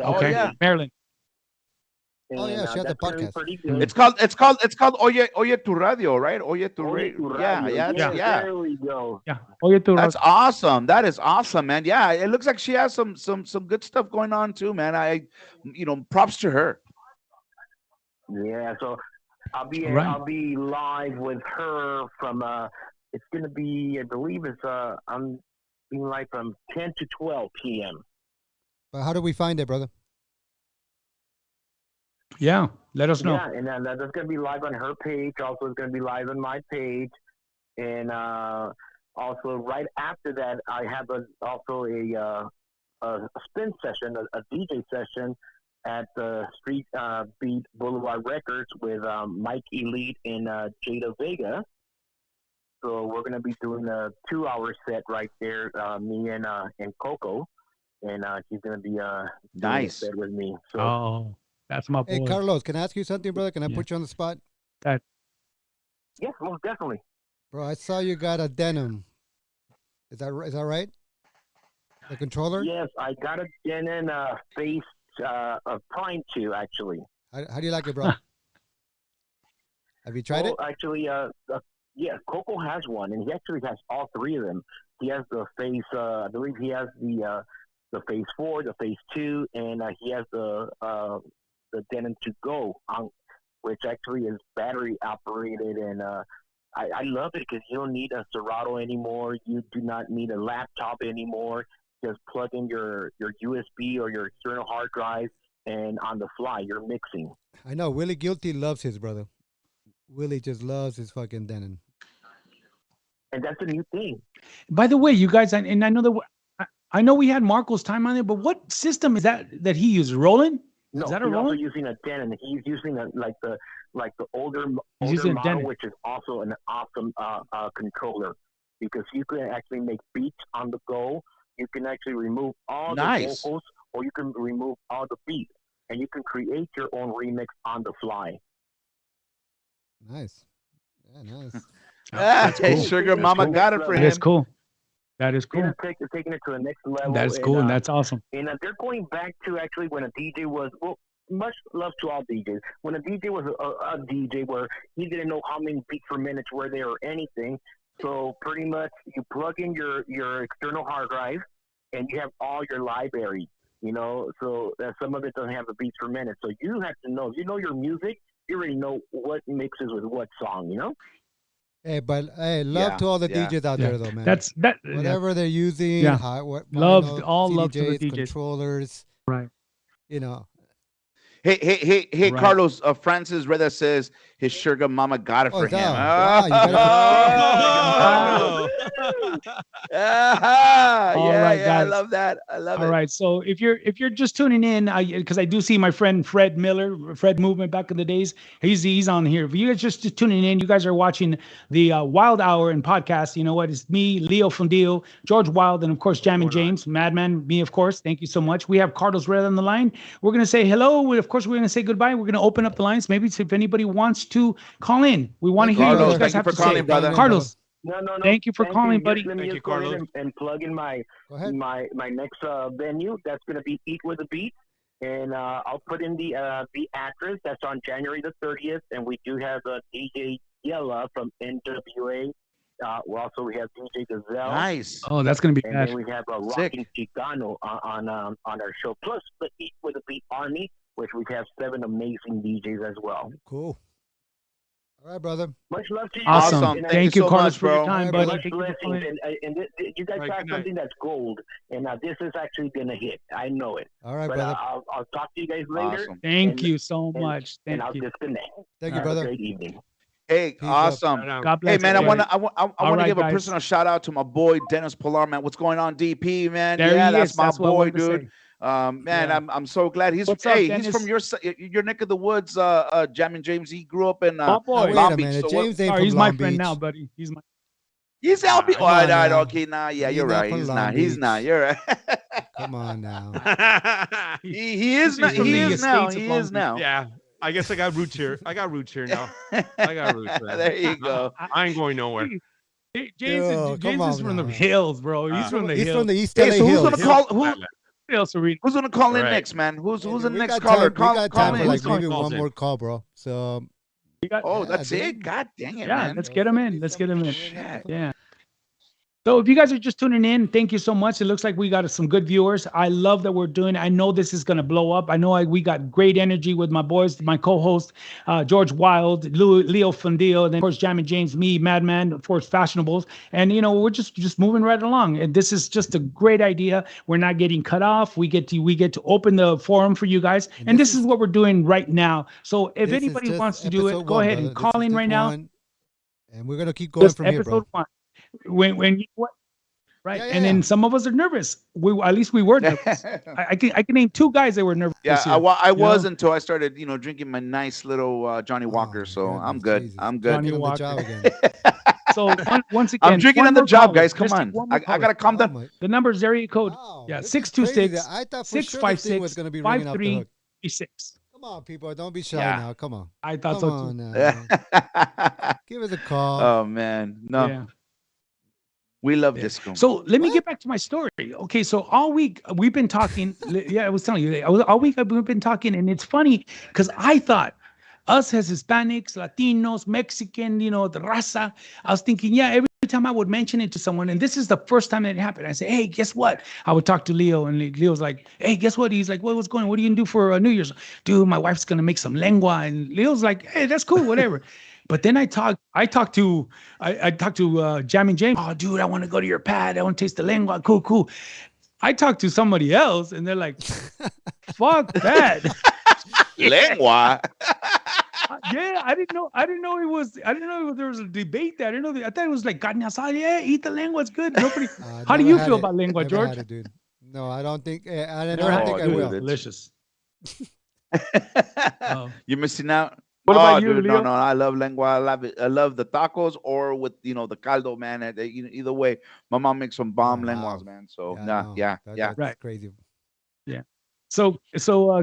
Oh, Okay, yeah. Maryland. Oh, yeah, she has a that's gonna be podcast. pretty good. It's called Oye Tu Radio, right? Oye Tu Oye Radio. Tu Yeah, Radio. yeah. There we go. Yeah. Oye, tú, That's awesome. That is awesome, man. Yeah, it looks like she has some good stuff going on too, man. Props to her. Yeah, so I'll be Right. I'll be live with her from it's gonna be, I believe it's I'm being live from 10 to 12 p.m. But how do we find it, brother? Yeah, let us know. Yeah, and then that's gonna be live on her page. Also, it's gonna be live on my page, and also right after that, I have also a spin session, a DJ session at the Street Beat Boulevard Records with Mike Elite and Jada Vega. So we're gonna be doing a 2-hour set right there, me and Coco, and she's gonna be doing a Nice. set with me. So Oh, that's my boy. Hey, Carlos, can I ask you something, brother? Can I Yeah. put you on the spot? yeah, most definitely. Bro, I saw you got a denim. Is that right? The controller? Yes, I got a Denon face of Prime 2, actually. How do you like it, bro? Have you tried it? Actually, yeah, Coco has one, and he actually has all three of them. He has the face, I believe he has the Phase 4, the Phase 2, and he has the Denon 2 Go, which actually is battery operated, and I love it because you don't need a Serato anymore. You do not need a laptop anymore. Just plug in your USB or your external hard drive, and on the fly, you're mixing. I know Willie Guilty loves his, brother. Willie just loves his fucking denim. And that's a new thing. By the way, you guys, and I know that I know we had Marco's time on it, but what system is that he uses? Roland? No, Is that a he's also Roland? using a Denon. He's using like the older using a model, Denon. which is also an awesome controller, because you can actually make beats on the go. You can actually remove all Nice. the vocals, or you can remove all the beats, and you can create your own remix on the fly. Nice. Yeah, nice. Hey, cool. Sugar That's Mama cool. got it for That him. is cool. That is cool. They're taking it to the next level. That is cool, and that's awesome. And they're going back to actually when a DJ was, well, much love to all DJs. When a DJ was a DJ where he didn't know how many beats per minute were there or anything, so pretty much you plug in your external hard drive and you have all your library. So that some of it doesn't have the beats per minute. So you have to know. If you know your music, you already know what mixes with what song. Hey, but hey, love Yeah, to all the yeah. DJs out there, though, man. That's that. Whatever they're using, Yeah. Love- vinyl, all love to the CDJs, DJs. controllers. Right. Hey, Right. Carlos. Francis Reda says his sugar mama got it Oh, for him. yeah. Wow, you All Yeah, right, yeah, I guys. love that. I love All it. right. So if you're just tuning in, because I do see my friend Fred Miller, Fred Movement back in the days, he's on here. If you guys just tuning in, you guys are watching the Wild Hour and podcast. You know what? It's me, Leo Fundillo, George Wild, and of course Jammin' James, Madman, me of course. Thank you so much. We have Carlos Red on the line. We're gonna say hello. Of course, we're gonna say goodbye. We're gonna open up the lines. Maybe if anybody wants to call in, we want to hear what Carlos, you guys thank you have for to say. calling, brother. Carlos, No. Thank you for calling, buddy. Let me Thank just you, go ahead Carlos. and plug in my Go ahead. my next venue. That's going to be Eat with a Beat, and I'll put in the address. That's on January the 30th, and we do have DJ Yella from NWA. We have DJ Gazelle. Nice. Oh, that's gonna be And bad. then we have a Sick. Rocking Chicano on our show, plus the Eat with a Beat Army, which we have 7 amazing DJs as well. Cool. All right, brother. Much love to you. Awesome. Awesome. And Thank you, so Carlos, much, for your bro. time, All buddy. right, much Thank you for calling. blessings. And you guys All right, got good night. something that's gold, and this is actually gonna hit. I know it. All right, But brother. I'll talk to you guys later, Awesome. Thank and- you so and- much. and Thank I'll you. disconnect. Thank you, Have a brother. great evening. Hey, Peace, love. awesome. Right on. God bless Hey man, I everybody. want to All right, give a guys. personal shout out to my boy Dennis Pilar, man. What's going on, DP, man? There Yeah, he that's is. my That's what I boy, wanted to dude. say. Man, Yeah. I'm so glad he's What's up, he's Dennis? from your neck of the woods, Jammin' James. He grew up in Oh Now, boy. wait Long a Beach, minute. so what- James ain't Sorry, from he's my Long friend Beach. now, buddy. He's my. he's LB. Come Oh, on right, now. okay, nah, yeah, He's you're not right. from He's Long not. He's Beach. not. You're right. Come on now. he is He's not. from He the is now. estates of He Long is Beach. now. Yeah, I guess I got roots here. I got roots here now. I got roots, man. There you go. I ain't going nowhere. Hey, Yo, come James is on from the now. hills, bro. He's from the He's hills. from the East Hey, LA so who's Hills. gonna call? Who, Hills Arena. who's gonna call in Right. next, man? Who's Yeah, the we next got caller? time- we got Call time for in. like Who's maybe calling one in? more call, bro. So You got, Oh, Yeah, that's dude. it. God dang it, yeah, man. let's get him in. Let's get him in. Shit. Yeah. So if you guys are just tuning in, thank you so much. It looks like we got some good viewers. I love that we're doing. I know this is going to blow up. I know we got great energy with my boys, my co-host, George Wild, Leo Fundillo, and then of course Jammin' James, me, Madman, of course Fashionables, and we're just moving right along. And this is just a great idea. We're not getting cut off. We get to open the forum for you guys, and this is what we're doing right now. So if this is anybody just wants to do it, episode go one, ahead brother. and This call is in just right now. one, and we're gonna keep going Just from here, episode bro. one. When you what? Right, Yeah, and then some of us are nervous. At least we were nervous. I can name 2 guys that were nervous. Yeah, this year, I was know? until I started, drinking my nice little Johnny Walker. Oh, So I'm goodness, good. Jesus. I'm good. Johnny Get on the Walker. job again. So once again, I'm drinking one on the more job, caller. guys. Come Let's take on. one more I caller. gotta calm Oh down. my- The number is area code. Wow, Yeah, this is 626 crazy. I thought for sure this thing was gonna be ringing off the hook. 5336. Come on, people, don't be shy Yeah. now. Come on, I thought come so on too. now. Give us a call. Oh man, no, Yeah. we love Yeah. disco. So let me What? get back to my story. Okay, so all week we've been talking. Yeah, I was telling you, all week we've been talking, and it's funny because I thought us as Hispanics, Latinos, Mexican, the raza, I was thinking, yeah, every time I would mention it to someone, and this is the first time that it happened, I say, hey, guess what? I would talk to Leo, and Leo's like, hey, guess what? He's like, what's going on? What are you gonna do for New Year's? Dude, my wife's gonna make some lengua, and Leo's like, hey, that's cool, whatever. But then I talked to Jammin' James. Oh, dude, I want to go to your pad. I want to taste the lengua. Cool. I talked to somebody else, and they're like, fuck that. Lengua. Yeah, I didn't know it was. I didn't know there was a debate there. I didn't know. I thought it was like carne asada. Yeah, eat the lengua. It's good. Nobody. How do Never you had feel it. about lengua, Never George? had it, dude. No, I don't think. I Never don't had think it, I dude. will. It's- Delicious. Oh. You're missing out. What about you, dude, Leo? No, I love lengua. I love it. I love the tacos or with the caldo, man. Either way, my mom makes some bomb Oh, lenguas, wow. man. So no, yeah. That's Right. crazy. So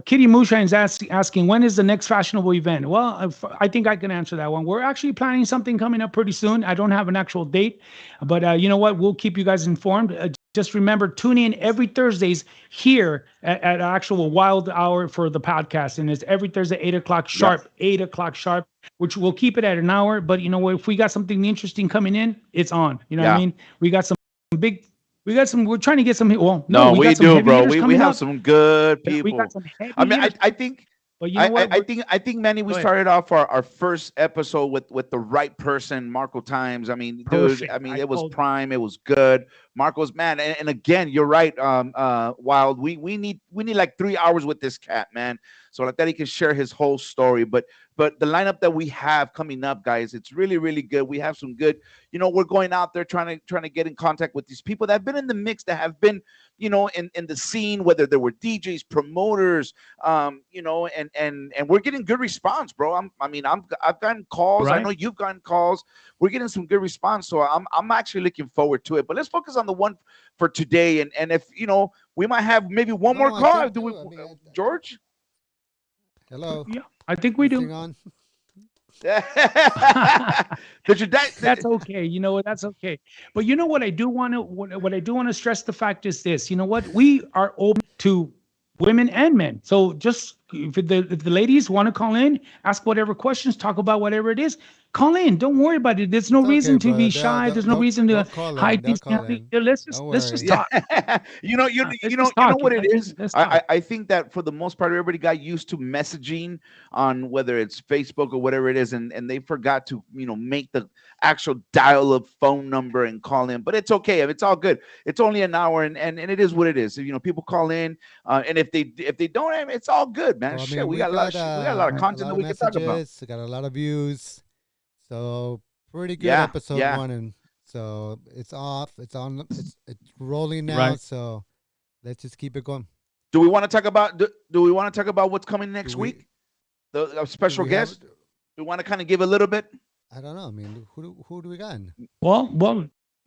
Kitty Moonshine is asking, when is the next fashionable event? Well, I think I can answer that one. We're actually planning something coming up pretty soon. I don't have an actual date, but you know what? We'll keep you guys informed. just remember, tune in every Thursdays here at actual Wild Hour for the podcast. And it's every Thursday, 8 o'clock sharp, 8 o'clock sharp, which we'll keep it at an hour. But you know what? If we got something interesting coming in, it's on. You know what I mean? We got some big, we're trying to get some, well, No, we we got some do, heavy bro. hitters We coming have up. some good We people. got some heavy I mean, hitters. I think But you know what? I think, Manny, we Go ahead. started off our first episode with the right person, Marco Times. I mean, dude, Perfect. I mean, I it was told you. prime. It was good. Marco's man, and again, you're right. Wild. We need like 3 hours with this cat, man, so that he can share his whole story. But the lineup that we have coming up, guys, it's really really good. We have some good. You know, we're going out there trying to get in contact with these people that have been in the mix, that have been, you know, in the scene, whether they were DJs, promoters, you know, and we're getting good response, bro. I've gotten calls. I Right. know you've gotten calls. We're getting some good response, so I'm actually looking forward to it. But let's focus on the one for today, and if you know, we might have maybe one more No, I call. think Do we, so. I mean, George? Hello. Yeah, I think we This do. thing on? Did your dad? That's okay. You know what? That's okay. But you know what I do want to what I do want to stress the fact is this. You know what? We are open to women and men. So just if the ladies want to call in, ask whatever questions, talk about whatever it is, call in. Don't worry about it. There's no It's okay, reason to brother. be They'll- shy. they'll- There's no they'll- reason to they'll call in. hide They'll these call family. in. Let's Don't just worry. talk. you know, Let's you know just talk. what You it know, is. let's talk. I think that for the most part, everybody got used to messaging on whether it's Facebook or whatever it is, and they forgot to, you know, make the actual dial up phone number and call in. But it's okay. It's all good. It's only an hour, and it is what it is. You know, people call in, and if they don't, I mean, it's all good, man. Well, I Shit, mean, we got a lot of shit. We got a lot of content that we can talk about. messages, got a lot of views. So pretty good Yeah, episode yeah. 1, and so it's off. It's on. It's rolling now. Right. So let's just keep it going. Do we want to talk about? Do we want to talk about what's coming next Do we- week? The special Do we have- guest. We want to kind of give a little bit. I don't know. I mean, who do we got? Well,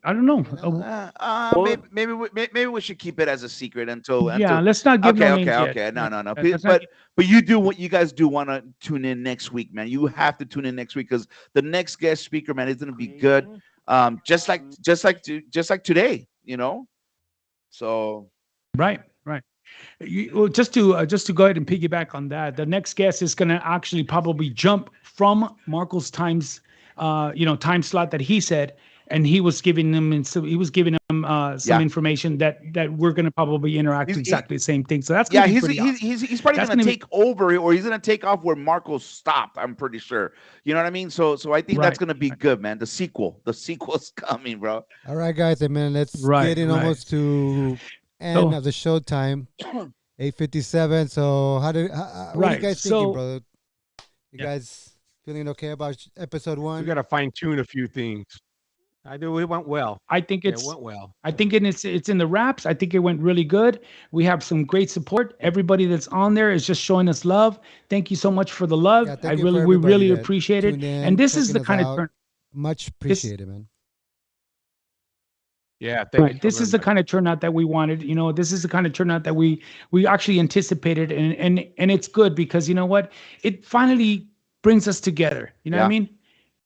I don't know. Well- Maybe we should keep it as a secret until. Yeah, let's not give no names yet. Okay. No. Let's not But you guys do want to tune in next week, man. You have to tune in next week because the next guest speaker, man, is going to be good. Just like today, you know. So Right. Well, just to go ahead and piggyback on that, the next guest is going to actually probably jump from Marco's time slot that he said, and he was giving them some Yeah. information that we're going to probably interact He's- exactly the same thing. So that's yeah, gonna be he's pretty awesome. he's probably That's going to gonna be- take over, or he's going to take off where Marco stopped. I'm pretty sure. You know what I mean? So I think that's Right. going to be good, man. The sequel's coming, bro. All right, guys. And man, let's Right, get in right. almost to end So- of the show time. 8:57. So what are you Right, guys thinking, so- brother? You Yeah. guys feeling okay about episode 1? We got to fine tune a few things. I do. It went well. I think It it's went well. I think it's in the wraps. I think it went really good. We have some great support. Everybody that's on there is just showing us love. Thank you so much for the love. Yeah, thank you for we everybody really that appreciate it. tuned in, And this is checking the us kind of out. turn. Much appreciated, man. Yeah. Thank you Right. so This very is the much. kind of turnout that we wanted. You know, this is the kind of turnout that we actually anticipated, and it's good because you know what? It finally brings us together. You know what I Yeah. mean?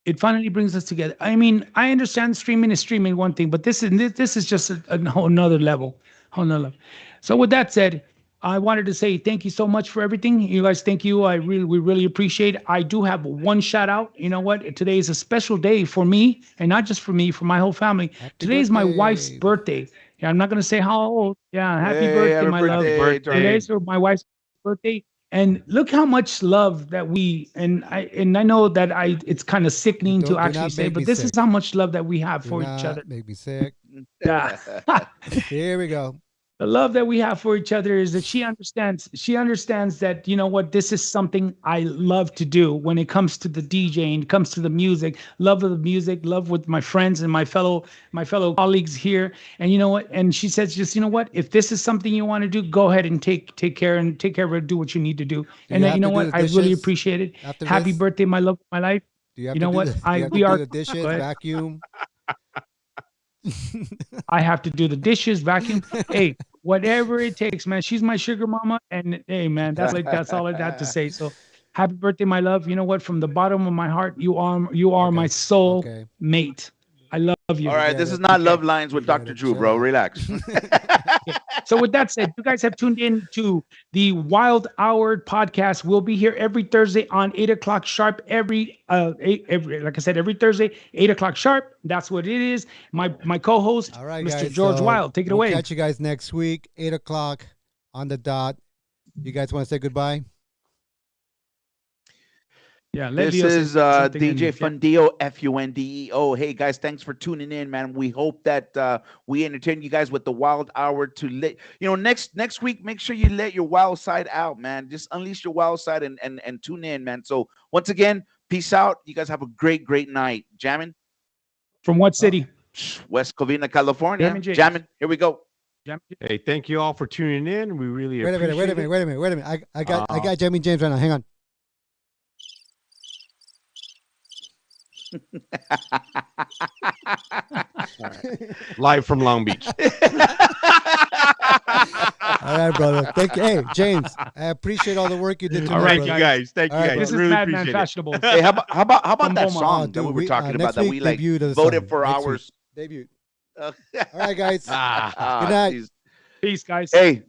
It finally brings us together. I mean, I understand streaming is streaming one thing, but this is just a whole nother level. So with that said, I wanted to say thank you so much for everything. You guys, thank you. We really appreciate it. I do have one shout out. You know what? Today is a special day for me, and not just for me, for my whole family. Happy Today is my wife's birthday. birthday. Yeah, I'm not gonna say how old. Yeah, happy Hey, birthday, happy my love. birthday, Tony. Today's my wife's birthday, and look how much love that we and I know that it's kind of sickening Don't- to do actually not say, make but me this is sick. how much love that we have Do for each not other. make me sick. Yeah. Here we go. The love that we have for each other is that she understands that, you know what, this is something I love to do when it comes to the DJing, it comes to the music, love of the music, love with my friends and my fellow colleagues here. And you know what? And she says, just, you know what, if this is something you want to do, go ahead and take care of it, do what you need to do. And you then, have you know to do what? the I really dishes appreciate it. after Happy this? birthday, my love of my life. Do you have You to know do what? The, do I- you have we to do are- the dishes, Go ahead. vacuum? I have to do the dishes, vacuum. Hey, whatever it takes, man. She's my sugar mama, and hey, man, that's all I have to say. So, happy birthday, my love. You know what? From the bottom of my heart, you are my soul Okay. mate. I love you. All right, got this it. is not You Love got- Lines with you gotta Dr. Drew, bro. chill. Relax. So with that said, you guys have tuned in to the Wild Hour podcast. We'll be here every Thursday on 8 o'clock sharp. Every like I said, every Thursday, 8 o'clock sharp. That's what it is. My co-host, All right, Mr. guys. George so Wild. Take it we'll away. Catch you guys next week, 8 o'clock on the dot. You guys want to say goodbye? Yeah, let This Leo say is something DJ and- Fundeo, Fundeo. Hey guys, thanks for tuning in, man. We hope that we entertain you guys with the Wild Hour to let next week. Make sure you let your wild side out, man. Just unleash your wild side and tune in, man. So once again, peace out. You guys have a great night. Jamming, From what city? West Covina, California. Jamming James. Jamming. Here we go. Hey, thank you all for tuning in. We really Wait a minute. appreciate it. Wait a minute. I got Jamie James right now. Hang on. Live from Long Beach. All right, brother. Thank you. Hey, James, I appreciate all the work you did tonight. All Thank right, you brother. guys. Thank you All right, guys. This is really Madman appreciate it. Fashionable. Hey, how about From that Boma. song dude, that we were talking about next that we week, like debut to the voted song. for Next week. hours? Debut. All right, guys. Ah. Ah, Good night. geez. Peace, guys. Hey,